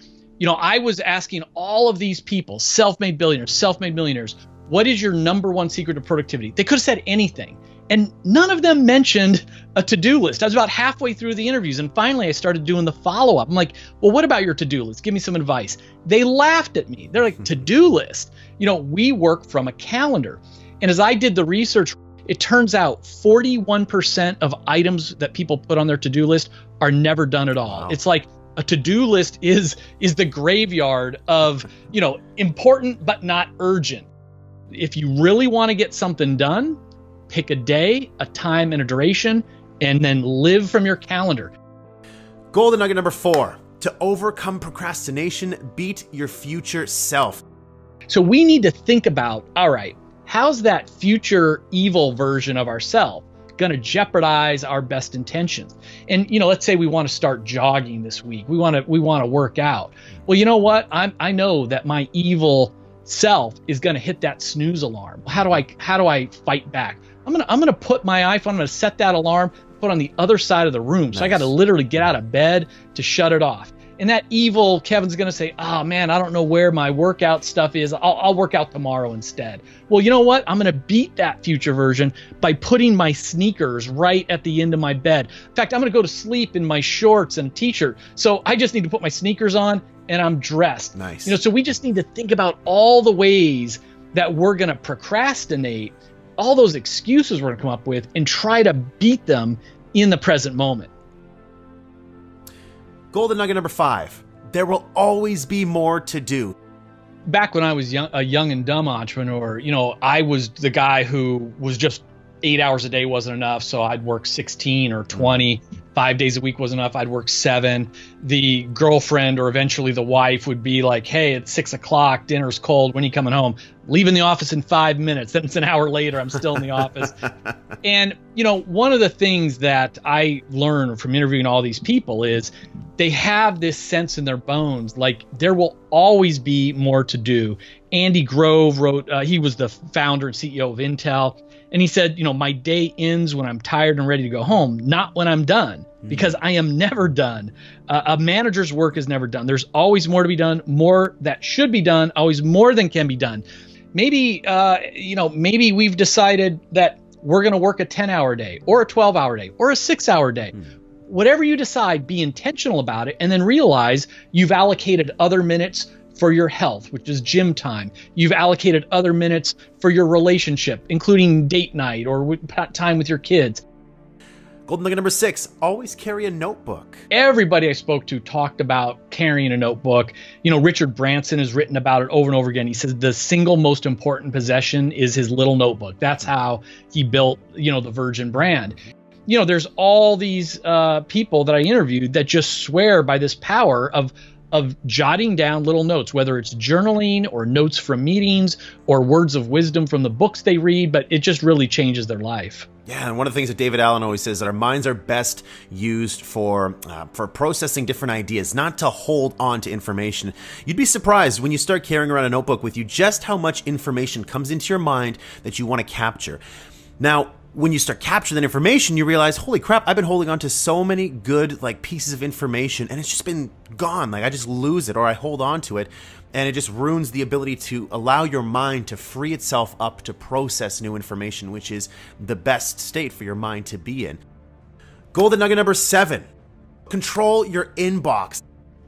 I was asking all of these people, self-made billionaires, self-made millionaires, what is your number 1 secret to productivity? They could have said anything. And none of them mentioned a to-do list. I was about halfway through the interviews, and finally I started doing the follow-up. I'm like, well, what about your to-do list? Give me some advice. They laughed at me. They're like, to-do list? We work from a calendar. And as I did the research, it turns out 41% of items that people put on their to-do list are never done at all. Wow. It's like a to-do list is the graveyard of, important but not urgent. If you really want to get something done, pick a day, a time, and a duration, and then live from your calendar. Golden nugget number 4, to overcome procrastination, beat your future self. So we need to think about, all right, how's that future evil version of ourselves going to jeopardize our best intentions? And let's say we want to start jogging this week. We want to work out. Well, you know what? I know that my evil self is going to hit that snooze alarm. How do I fight back? I'm gonna put my iPhone. I'm gonna set that alarm, put on the other side of the room. So I got to literally get out of bed to shut it off. And that evil Kevin's going to say, oh man, I don't know where my workout stuff is. I'll work out tomorrow instead. Well, you know what? I'm going to beat that future version by putting my sneakers right at the end of my bed. In fact, I'm going to go to sleep in my shorts and a t-shirt. So I just need to put my sneakers on and I'm dressed. Nice. So we just need to think about all the ways that we're going to procrastinate, all those excuses we're going to come up with, and try to beat them in the present moment. Golden nugget number 5. There will always be more to do. Back when I was a young and dumb entrepreneur, I was the guy who was just 8 hours a day wasn't enough. So I'd work 16 or 20. 5 days a week wasn't enough. I'd work 7. The girlfriend or eventually the wife would be like, hey, it's 6 o'clock. Dinner's cold. When are you coming home? Leaving the office in 5 minutes. Then it's an hour later. I'm still in the office. And, one of the things that I learned from interviewing all these people is they have this sense in their bones, like there will always be more to do. Andy Grove wrote, he was the founder and CEO of Intel. And he said, my day ends when I'm tired and ready to go home, not when I'm done, because I am never done. A manager's work is never done. There's always more to be done, more that should be done, always more than can be done. Maybe, maybe we've decided that we're going to work a 10-hour day or a 12-hour day or a 6-hour day. Whatever you decide, be intentional about it, and then realize you've allocated other minutes for your health, which is gym time. You've allocated other minutes for your relationship, including date night or time with your kids. Golden nugget number 6, always carry a notebook. Everybody I spoke to talked about carrying a notebook. Richard Branson has written about it over and over again. He says the single most important possession is his little notebook. That's how he built, the Virgin brand. There's all these people that I interviewed that just swear by this power of jotting down little notes, whether it's journaling or notes from meetings or words of wisdom from the books they read, but it just really changes their life. Yeah, and one of the things that David Allen always says that our minds are best used for processing different ideas, not to hold on to information. You'd be surprised when you start carrying around a notebook with you just how much information comes into your mind that you want to capture. Now, when you start capturing that information, you realize, holy crap, I've been holding on to so many good pieces of information and it's just been gone. I just lose it or I hold on to it and it just ruins the ability to allow your mind to free itself up to process new information, which is the best state for your mind to be in. Golden nugget number 7, control your inbox.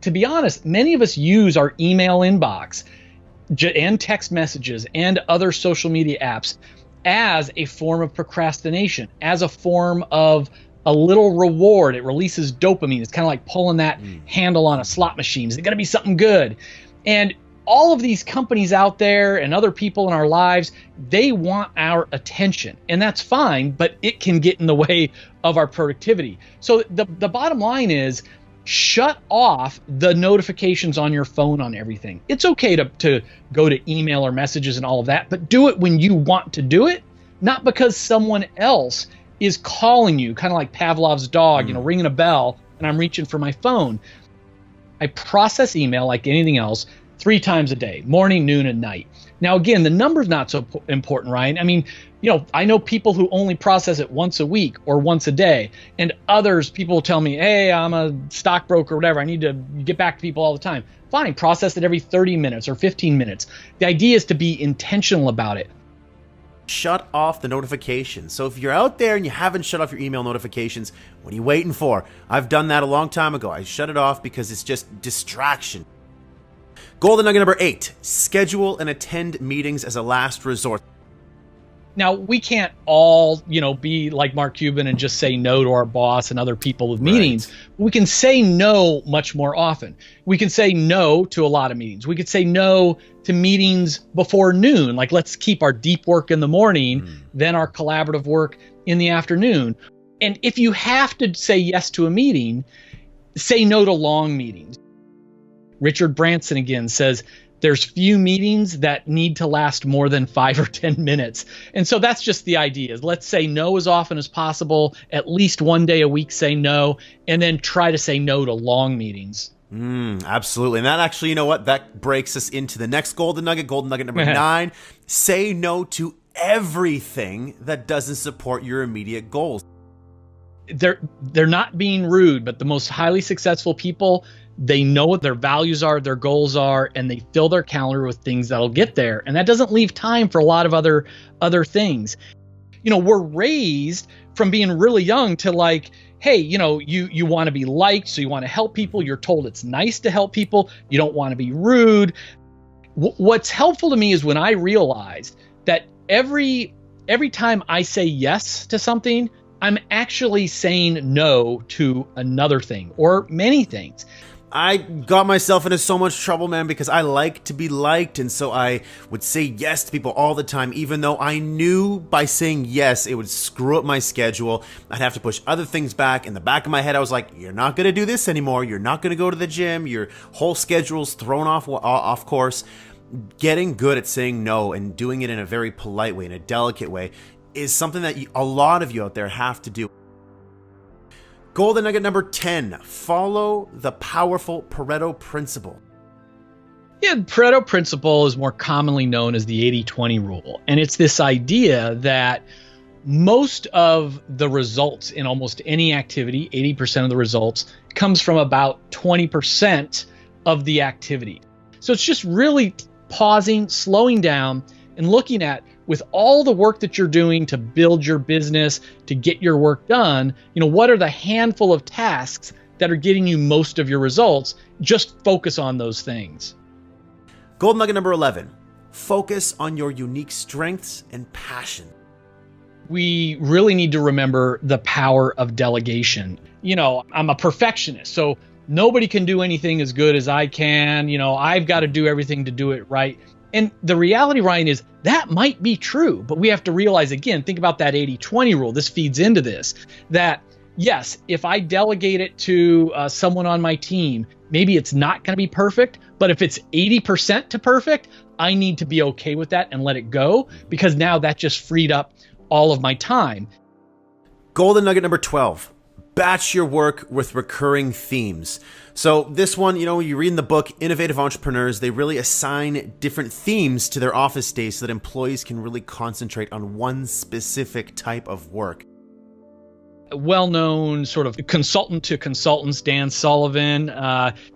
To be honest, many of us use our email inbox and text messages and other social media apps as a form of procrastination, as a form of a little reward. It releases dopamine. It's kind of like pulling that handle on a slot machine. Is it going to be something good? And all of these companies out there and other people in our lives, they want our attention. And that's fine, but it can get in the way of our productivity. So the bottom line is, shut off the notifications on your phone on everything. It's okay to go to email or messages and all of that, but do it when you want to do it, not because someone else is calling you, kind of like Pavlov's dog, ringing a bell and I'm reaching for my phone. I process email like anything else 3 times a day, morning, noon, and night. Now, again, the number's not so important, Ryan. I mean, I know people who only process it once a week or once a day, and others, people tell me, hey, I'm a stockbroker or whatever, I need to get back to people all the time. Fine, process it every 30 minutes or 15 minutes. The idea is to be intentional about it. Shut off the notifications. So if you're out there and you haven't shut off your email notifications, what are you waiting for? I've done that a long time ago. I shut it off because it's just distraction. Golden nugget number 8, schedule and attend meetings as a last resort. Now, we can't all, be like Mark Cuban and just say no to our boss and other people with meetings. We can say no much more often. We can say no to a lot of meetings. We could say no to meetings before noon. Like, let's keep our deep work in the morning, then our collaborative work in the afternoon. And if you have to say yes to a meeting, say no to long meetings. Richard Branson again says, there's few meetings that need to last more than 5 or 10 minutes. And so that's just the idea, is let's say no as often as possible, at least one day a week say no, and then try to say no to long meetings. Absolutely. And that actually, you know what? That breaks us into the next golden nugget number 9. Say no to everything that doesn't support your immediate goals. They're not being rude, but the most highly successful people, they know what their values are, their goals are, and they fill their calendar with things that'll get there. And that doesn't leave time for a lot of other things. We're raised from being really young to hey, you want to be liked, so you want to help people. You're told it's nice to help people. You don't want to be rude. What's helpful to me is when I realized that every time I say yes to something, I'm actually saying no to another thing or many things. I got myself into so much trouble, man, because I like to be liked, and so I would say yes to people all the time, even though I knew by saying yes, it would screw up my schedule. I'd have to push other things back. In the back of my head, I was like, you're not going to do this anymore. You're not going to go to the gym. Your whole schedule's thrown off course. Getting good at saying no and doing it in a very polite way, in a delicate way, is something that a lot of you out there have to do. Golden nugget number 10, follow the powerful Pareto principle. Yeah, the Pareto principle is more commonly known as the 80-20 rule. And it's this idea that most of the results in almost any activity, 80% of the results, comes from about 20% of the activity. So it's just really pausing, slowing down, and looking at, with all the work that you're doing to build your business, to get your work done, what are the handful of tasks that are getting you most of your results? Just focus on those things. Golden nugget number 11, focus on your unique strengths and passion. We really need to remember the power of delegation. I'm a perfectionist, so nobody can do anything as good as I can. I've got to do everything to do it right. And the reality, Ryan, is that might be true, but we have to realize, again, think about that 80-20 rule. This feeds into this, that yes, if I delegate it to someone on my team, maybe it's not going to be perfect, but if it's 80% to perfect, I need to be okay with that and let it go, because now that just freed up all of my time. Golden nugget number 12. Batch your work with recurring themes. So this one, you read in the book, Innovative Entrepreneurs, they really assign different themes to their office days so that employees can really concentrate on one specific type of work. Well-known sort of consultant to consultants, Dan Sullivan,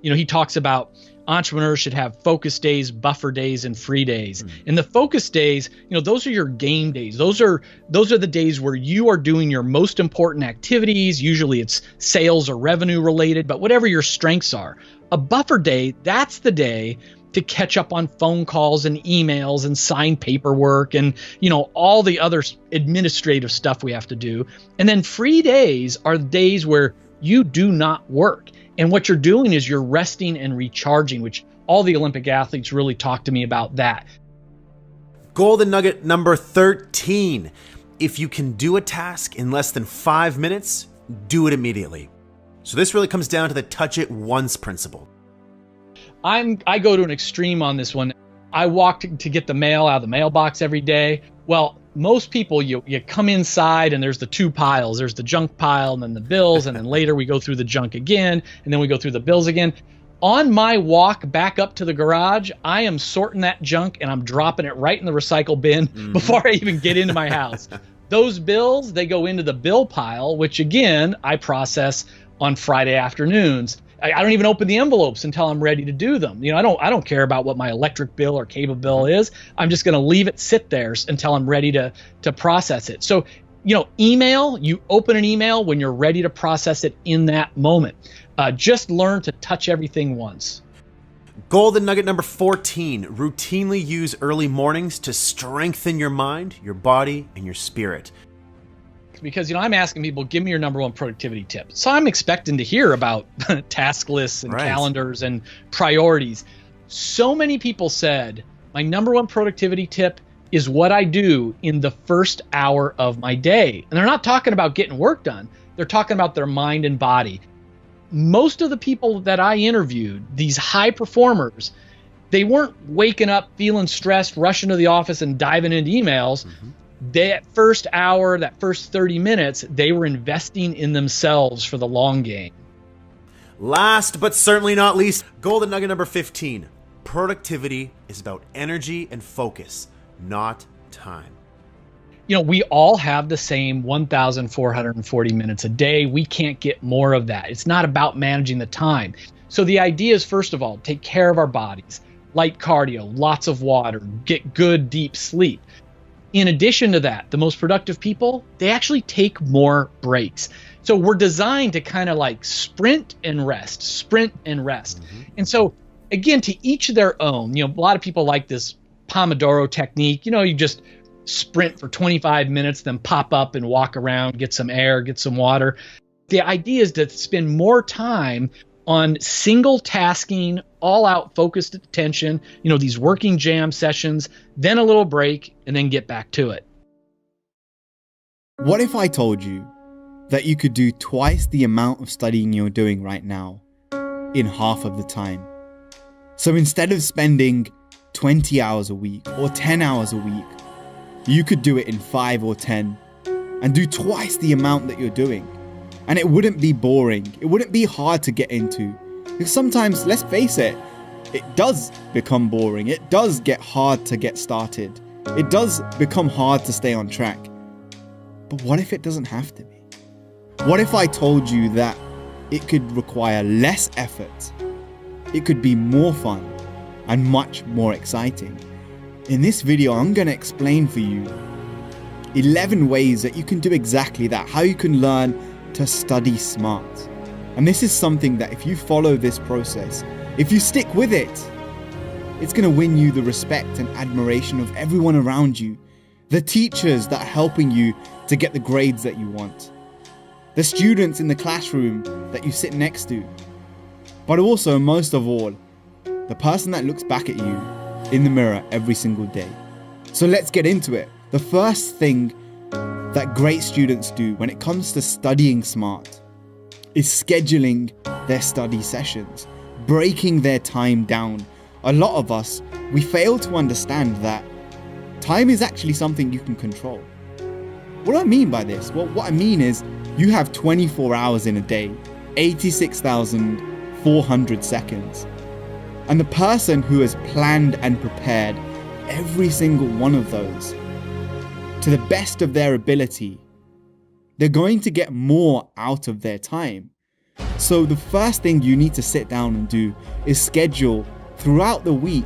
he talks about entrepreneurs should have focus days, buffer days, and free days. And the focus days, those are your game days. Those are the days where you are doing your most important activities. Usually it's sales or revenue related, but whatever your strengths are. A buffer day, that's the day to catch up on phone calls and emails and sign paperwork and, all the other administrative stuff we have to do. And then free days are the days where you do not work. And what you're doing is you're resting and recharging, which all the Olympic athletes really talk to me about that. Golden nugget number 13. If you can do a task in less than 5 minutes, do it immediately. So this really comes down to the touch it once principle. I go to an extreme on this one. I walk to get the mail out of the mailbox every day. Well, most people, you come inside and there's the two piles. There's the junk pile and then the bills, and then later we go through the junk again, and then we go through the bills again. On my walk back up to the garage, I am sorting that junk and I'm dropping it right in the recycle bin before I even get into my house. Those bills, they go into the bill pile, which again, I process on Friday afternoons. I don't even open the envelopes until I'm ready to do them. I don't care about what my electric bill or cable bill is. I'm just going to leave it sit there until I'm ready to process it. So, email, you open an email when you're ready to process it in that moment. Just learn to touch everything once. Golden nugget number 14, routinely use early mornings to strengthen your mind, your body, and your spirit. Because, I'm asking people, give me your number one productivity tip. So I'm expecting to hear about task lists and calendars and priorities. So many people said, my number one productivity tip is what I do in the first hour of my day. And they're not talking about getting work done. They're talking about their mind and body. Most of the people that I interviewed, these high performers, they weren't waking up feeling stressed, rushing to the office and diving into emails. That first hour, that first 30 minutes, they were investing in themselves for the long game. Last but certainly not least, golden nugget number 15. Productivity is about energy and focus, not time. We all have the same 1,440 minutes a day. We can't get more of that. It's not about managing the time. So the idea is, first of all, take care of our bodies. Light cardio, lots of water, get good deep sleep. In addition to that, the most productive people, they actually take more breaks. So we're designed to kind of like sprint and rest, sprint and rest. And so again, to each their own. You know, a lot of people like this Pomodoro technique. You know, you just sprint for 25 minutes, then pop up and walk around, get some air, get some water. The idea is to spend more time on single tasking, all out focused attention, you know, these working jam sessions, then a little break, and then get back to it. What if I told you that you could do twice the amount of studying you're doing right now in half of the time? So instead of spending 20 hours a week or 10 hours a week, you could do it in 5 or 10 and do twice the amount that you're doing. And it wouldn't be boring. It wouldn't be hard to get into. Because sometimes, let's face it, it does become boring. It does get hard to get started. It does become hard to stay on track. But what if it doesn't have to be? What if I told you that it could require less effort? It could be more fun and much more exciting. In this video, I'm going to explain for you 11 ways that you can do exactly that, how you can learn to study smart. And this is something that if you follow this process, if you stick with it, it's going to win you the respect and admiration of everyone around you, the teachers that are helping you to get the grades that you want, the students in the classroom that you sit next to, but also, most of all, the person that looks back at you in the mirror every single day. So let's get into it. The first thing that great students do when it comes to studying smart is scheduling their study sessions, breaking their time down. A lot of us, we fail to understand that time is actually something you can control. What do I mean by this? Well, what I mean is you have 24 hours in a day, 86,400 seconds. And the person who has planned and prepared every single one of those to the best of their ability, they're going to get more out of their time. So the first thing you need to sit down and do is schedule throughout the week,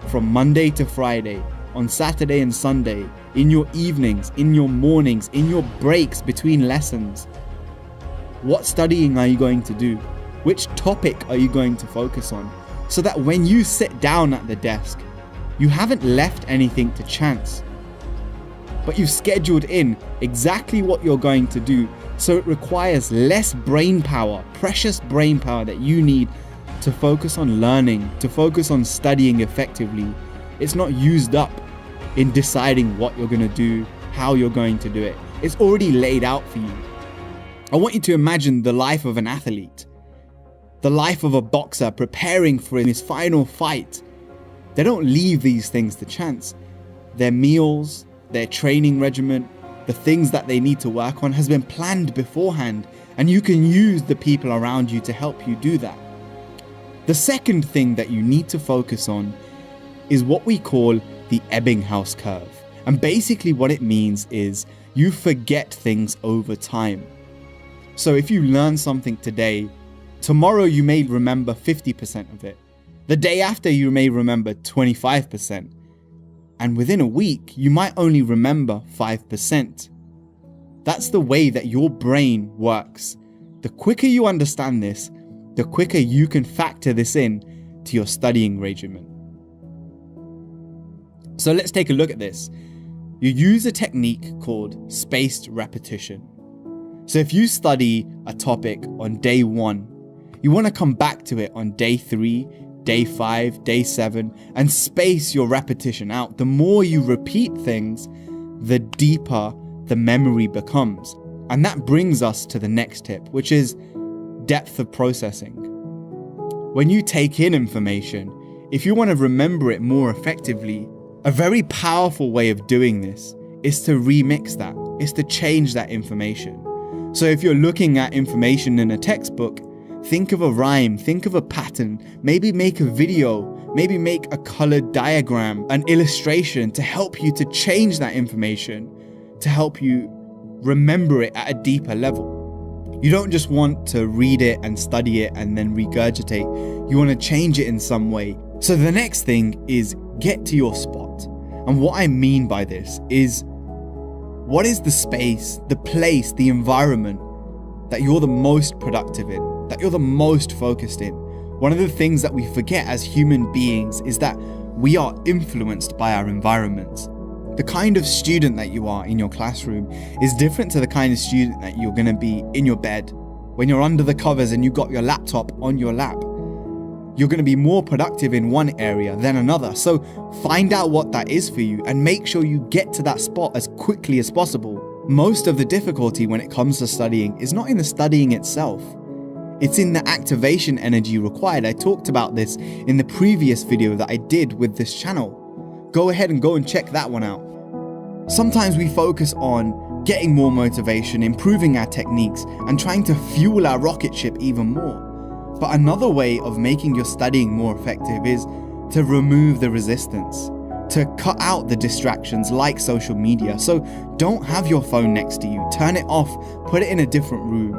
from Monday to Friday, on Saturday and Sunday, in your evenings, in your mornings, in your breaks between lessons. What studying are you going to do? Which topic are you going to focus on? So that when you sit down at the desk, you haven't left anything to chance, but you've scheduled in exactly what you're going to do, so it requires less brain power, precious brain power that you need to focus on learning, to focus on studying effectively. It's not used up in deciding what you're going to do, how you're going to do it. It's already laid out for you. I want you to imagine the life of an athlete, the life of a boxer preparing for his final fight. They don't leave these things to chance. Their meals, their training regimen, the things that they need to work on has been planned beforehand, and you can use the people around you to help you do that. The second thing that you need to focus on is what we call the Ebbinghaus curve. And basically what it means is you forget things over time. So if you learn something today, tomorrow you may remember 50% of it. The day after you may remember 25%. And within a week, you might only remember 5%. That's the way that your brain works. The quicker you understand this, the quicker you can factor this in to your studying regimen. So let's take a look at this. You use a technique called spaced repetition. So if you study a topic on day 1, you want to come back to it on day 3, day 5, day 7, and space your repetition out. The more you repeat things, the deeper the memory becomes. And that brings us to the next tip, which is depth of processing. When you take in information, if you want to remember it more effectively, a very powerful way of doing this is to remix that, is to change that information. So if you're looking at information in a textbook, think of a rhyme, think of a pattern, maybe make a video, maybe make a colored diagram, an illustration to help you to change that information, to help you remember it at a deeper level. You don't just want to read it and study it and then regurgitate. You want to change it in some way. So the next thing is get to your spot. And what I mean by this is, what is the space, the place, the environment that you're the most productive in, that you're the most focused in. One of the things that we forget as human beings is that we are influenced by our environment. The kind of student that you are in your classroom is different to the kind of student that you're going to be in your bed. When you're under the covers and you got your laptop on your lap, you're going to be more productive in one area than another. So find out what that is for you and make sure you get to that spot as quickly as possible. Most of the difficulty when it comes to studying is not in the studying itself. It's in the activation energy required. I talked about this in the previous video that I did with this channel. Go ahead and go and check that one out. Sometimes we focus on getting more motivation, improving our techniques, and trying to fuel our rocket ship even more. But another way of making your studying more effective is to remove the resistance, to cut out the distractions like social media. So don't have your phone next to you, turn it off, put it in a different room.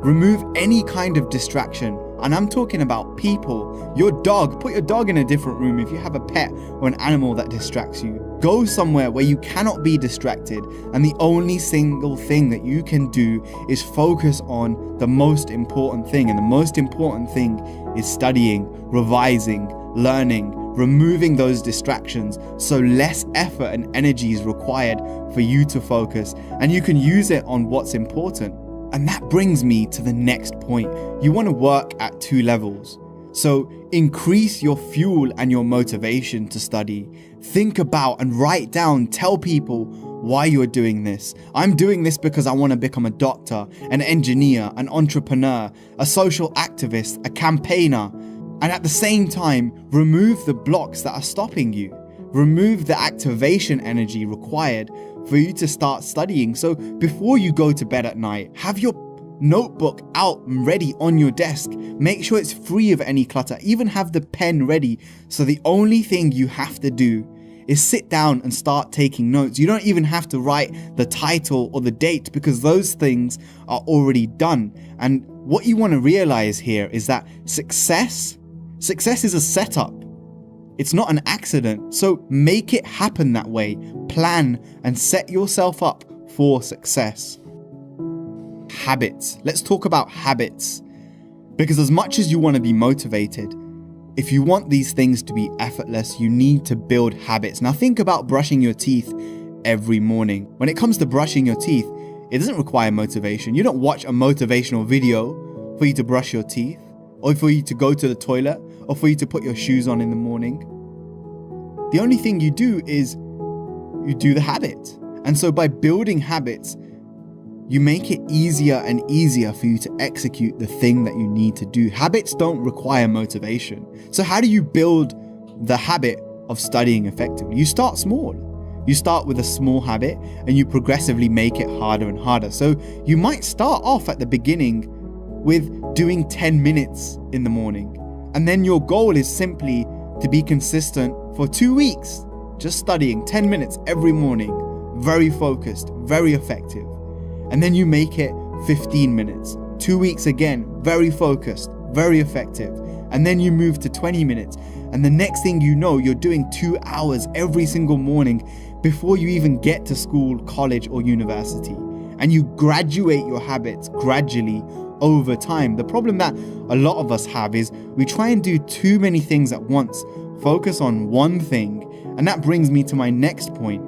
Remove any kind of distraction, and I'm talking about people, your dog. Put your dog in a different room if you have a pet or an animal that distracts you. Go somewhere where you cannot be distracted, and the only single thing that you can do is focus on the most important thing, and the most important thing is studying, revising, learning, removing those distractions so less effort and energy is required for you to focus, and you can use it on what's important. And that brings me to the next point. You want to work at 2 levels. So increase your fuel and your motivation to study. Think about and write down, tell people why you're doing this. I'm doing this because I want to become a doctor, an engineer, an entrepreneur, a social activist, a campaigner. And at the same time, remove the blocks that are stopping you. Remove the activation energy required for you to start studying. So before you go to bed at night, have your notebook out and ready on your desk. Make sure it's free of any clutter. Even have the pen ready. So the only thing you have to do is sit down and start taking notes. You don't even have to write the title or the date because those things are already done. And what you want to realize here is that success is a setup. It's not an accident. So make it happen that way. Plan and set yourself up for success. Habits. Let's talk about habits. Because as much as you want to be motivated, if you want these things to be effortless, you need to build habits. Now think about brushing your teeth every morning. When it comes to brushing your teeth, it doesn't require motivation. You don't watch a motivational video for you to brush your teeth, or for you to go to the toilet, or for you to put your shoes on in the morning. The only thing you do is you do the habit. And so by building habits, you make it easier and easier for you to execute the thing that you need to do. Habits don't require motivation. So how do you build the habit of studying effectively? You start small. You start with a small habit and you progressively make it harder and harder. So you might start off at the beginning with doing 10 minutes in the morning. And then your goal is simply to be consistent for 2 weeks, just studying 10 minutes every morning, very focused, very effective. And then you make it 15 minutes, 2 weeks again, very focused, very effective. And then you move to 20 minutes. And the next thing you know, you're doing 2 hours every single morning before you even get to school, college, or university. And you graduate your habits gradually over time. The problem that a lot of us have is we try and do too many things at once, focus on one thing. And that brings me to my next point.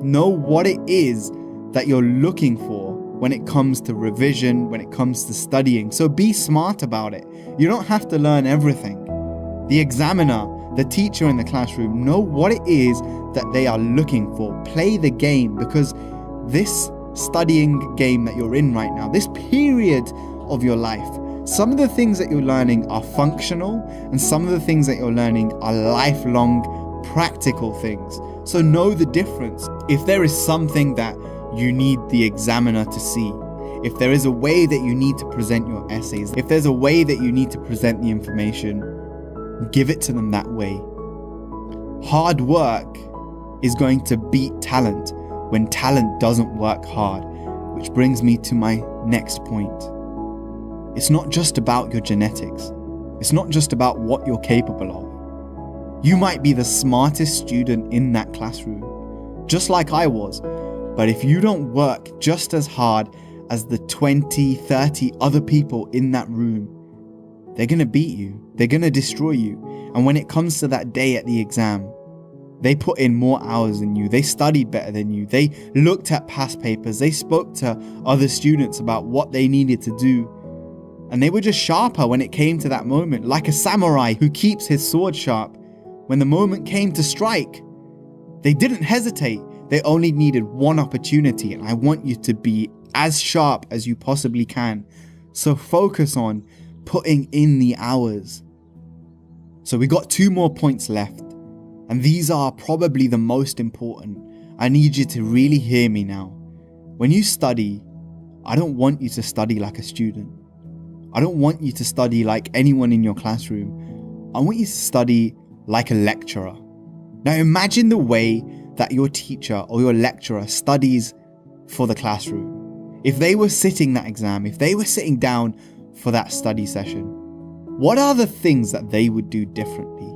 Know what it is that you're looking for when it comes to revision, when it comes to studying. So be smart about it. You don't have to learn everything. The examiner, the teacher in the classroom, know what it is that they are looking for. Play the game, because this studying game that you're in right now, this period of your life, some of the things that you're learning are functional and some of the things that you're learning are lifelong practical things. So know the difference. If there is something that you need the examiner to see, if there is a way that you need to present your essays, if there's a way that you need to present the information, give it to them that way. Hard work is going to beat talent when talent doesn't work hard, which brings me to my next point. It's not just about your genetics. It's not just about what you're capable of. You might be the smartest student in that classroom, just like I was, but if you don't work just as hard as the 20, 30 other people in that room, they're going to beat you. They're going to destroy you. And when it comes to that day at the exam, they put in more hours than you. They studied better than you. They looked at past papers. They spoke to other students about what they needed to do. And they were just sharper when it came to that moment, like a samurai who keeps his sword sharp. When the moment came to strike, they didn't hesitate. They only needed one opportunity, and I want you to be as sharp as you possibly can. So focus on putting in the hours. So we got 2 more points left, and these are probably the most important. I need you to really hear me now. When you study, I don't want you to study like a student. I don't want you to study like anyone in your classroom. I want you to study like a lecturer. Now imagine the way that your teacher or your lecturer studies for the classroom. If they were sitting that exam, if they were sitting down for that study session, what are the things that they would do differently?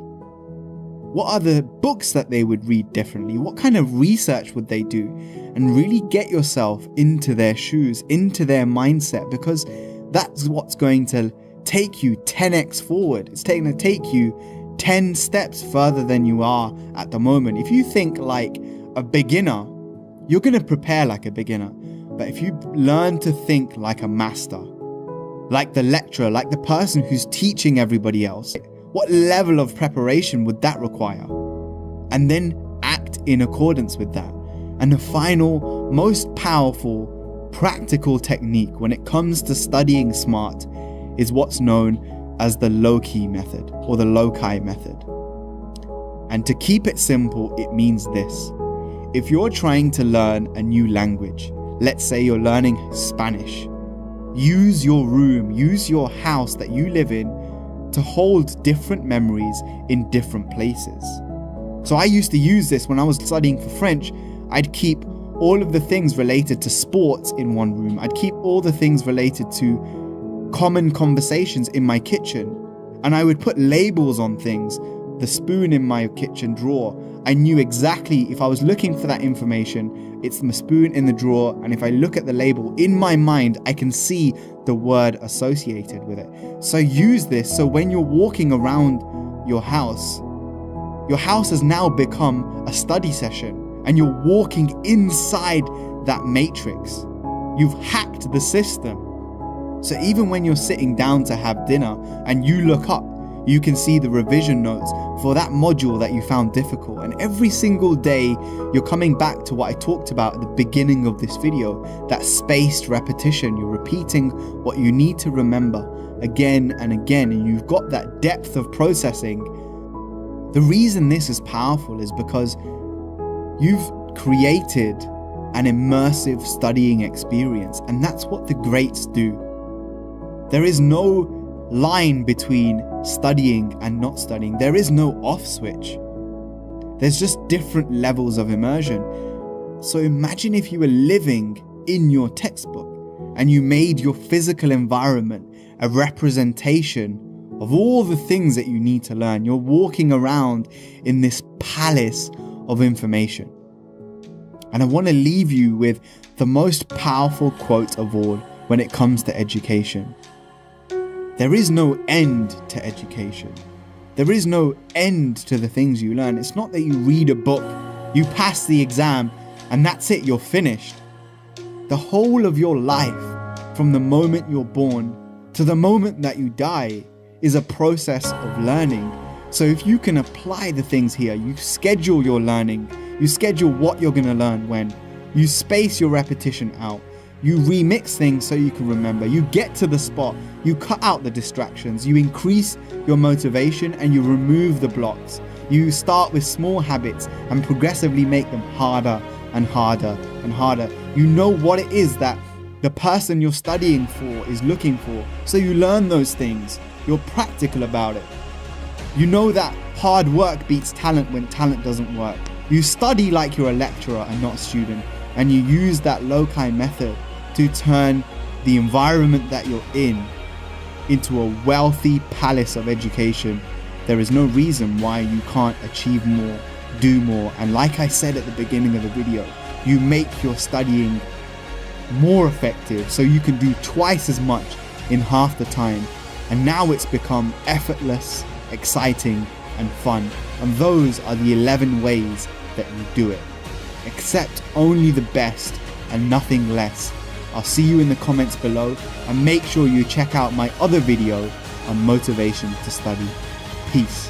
What are the books that they would read differently? What kind of research would they do? And really get yourself into their shoes, into their mindset, because that's what's going to take you 10x forward. It's going to take you 10 steps further than you are at the moment. If you think like a beginner, you're going to prepare like a beginner. But if you learn to think like a master, like the lecturer, like the person who's teaching everybody else, what level of preparation would that require? And then act in accordance with that. And the final, most powerful, practical technique when it comes to studying smart is what's known as the low-key method or the loci method. And to keep it simple, it means this. If you're trying to learn a new language, let's say you're learning Spanish, use your room, use your house that you live in to hold different memories in different places. So I used to use this when I was studying for French. I'd keep all of the things related to sports in one room. I'd keep all the things related to common conversations in my kitchen, and I would put labels on things. The spoon in my kitchen drawer, I knew exactly if I was looking for that information, it's the spoon in the drawer, and if I look at the label in my mind, I can see the word associated with it. So use this so when you're walking around your house has now become a study session, and you're walking inside that matrix. You've hacked the system. So even when you're sitting down to have dinner and you look up, you can see the revision notes for that module that you found difficult. And every single day, you're coming back to what I talked about at the beginning of this video, that spaced repetition. You're repeating what you need to remember again and again, and you've got that depth of processing. The reason this is powerful is because you've created an immersive studying experience, and that's what the greats do. There is no line between studying and not studying. There is no off switch. There's just different levels of immersion. So imagine if you were living in your textbook and you made your physical environment a representation of all the things that you need to learn. You're walking around in this palace of information. And I want to leave you with the most powerful quote of all when it comes to education. There is no end to education. There is no end to the things you learn. It's not that you read a book, you pass the exam, and that's it, you're finished. The whole of your life, from the moment you're born to the moment that you die, is a process of learning. So if you can apply the things here, you schedule your learning, you schedule what you're going to learn when, you space your repetition out, you remix things so you can remember, you get to the spot, you cut out the distractions, you increase your motivation and you remove the blocks. You start with small habits and progressively make them harder and harder and harder. You know what it is that the person you're studying for is looking for, so you learn those things. You're practical about it. You know that hard work beats talent when talent doesn't work. You study like you're a lecturer and not a student, and you use that loci method to turn the environment that you're in into a wealthy palace of education. There is no reason why you can't achieve more, do more, and like I said at the beginning of the video, you make your studying more effective so you can do twice as much in half the time. And now it's become effortless, exciting, and fun. And those are the 11 ways that you do it. Accept only the best and nothing less. I'll see you in the comments below, and make sure you check out my other video on motivation to study. Peace.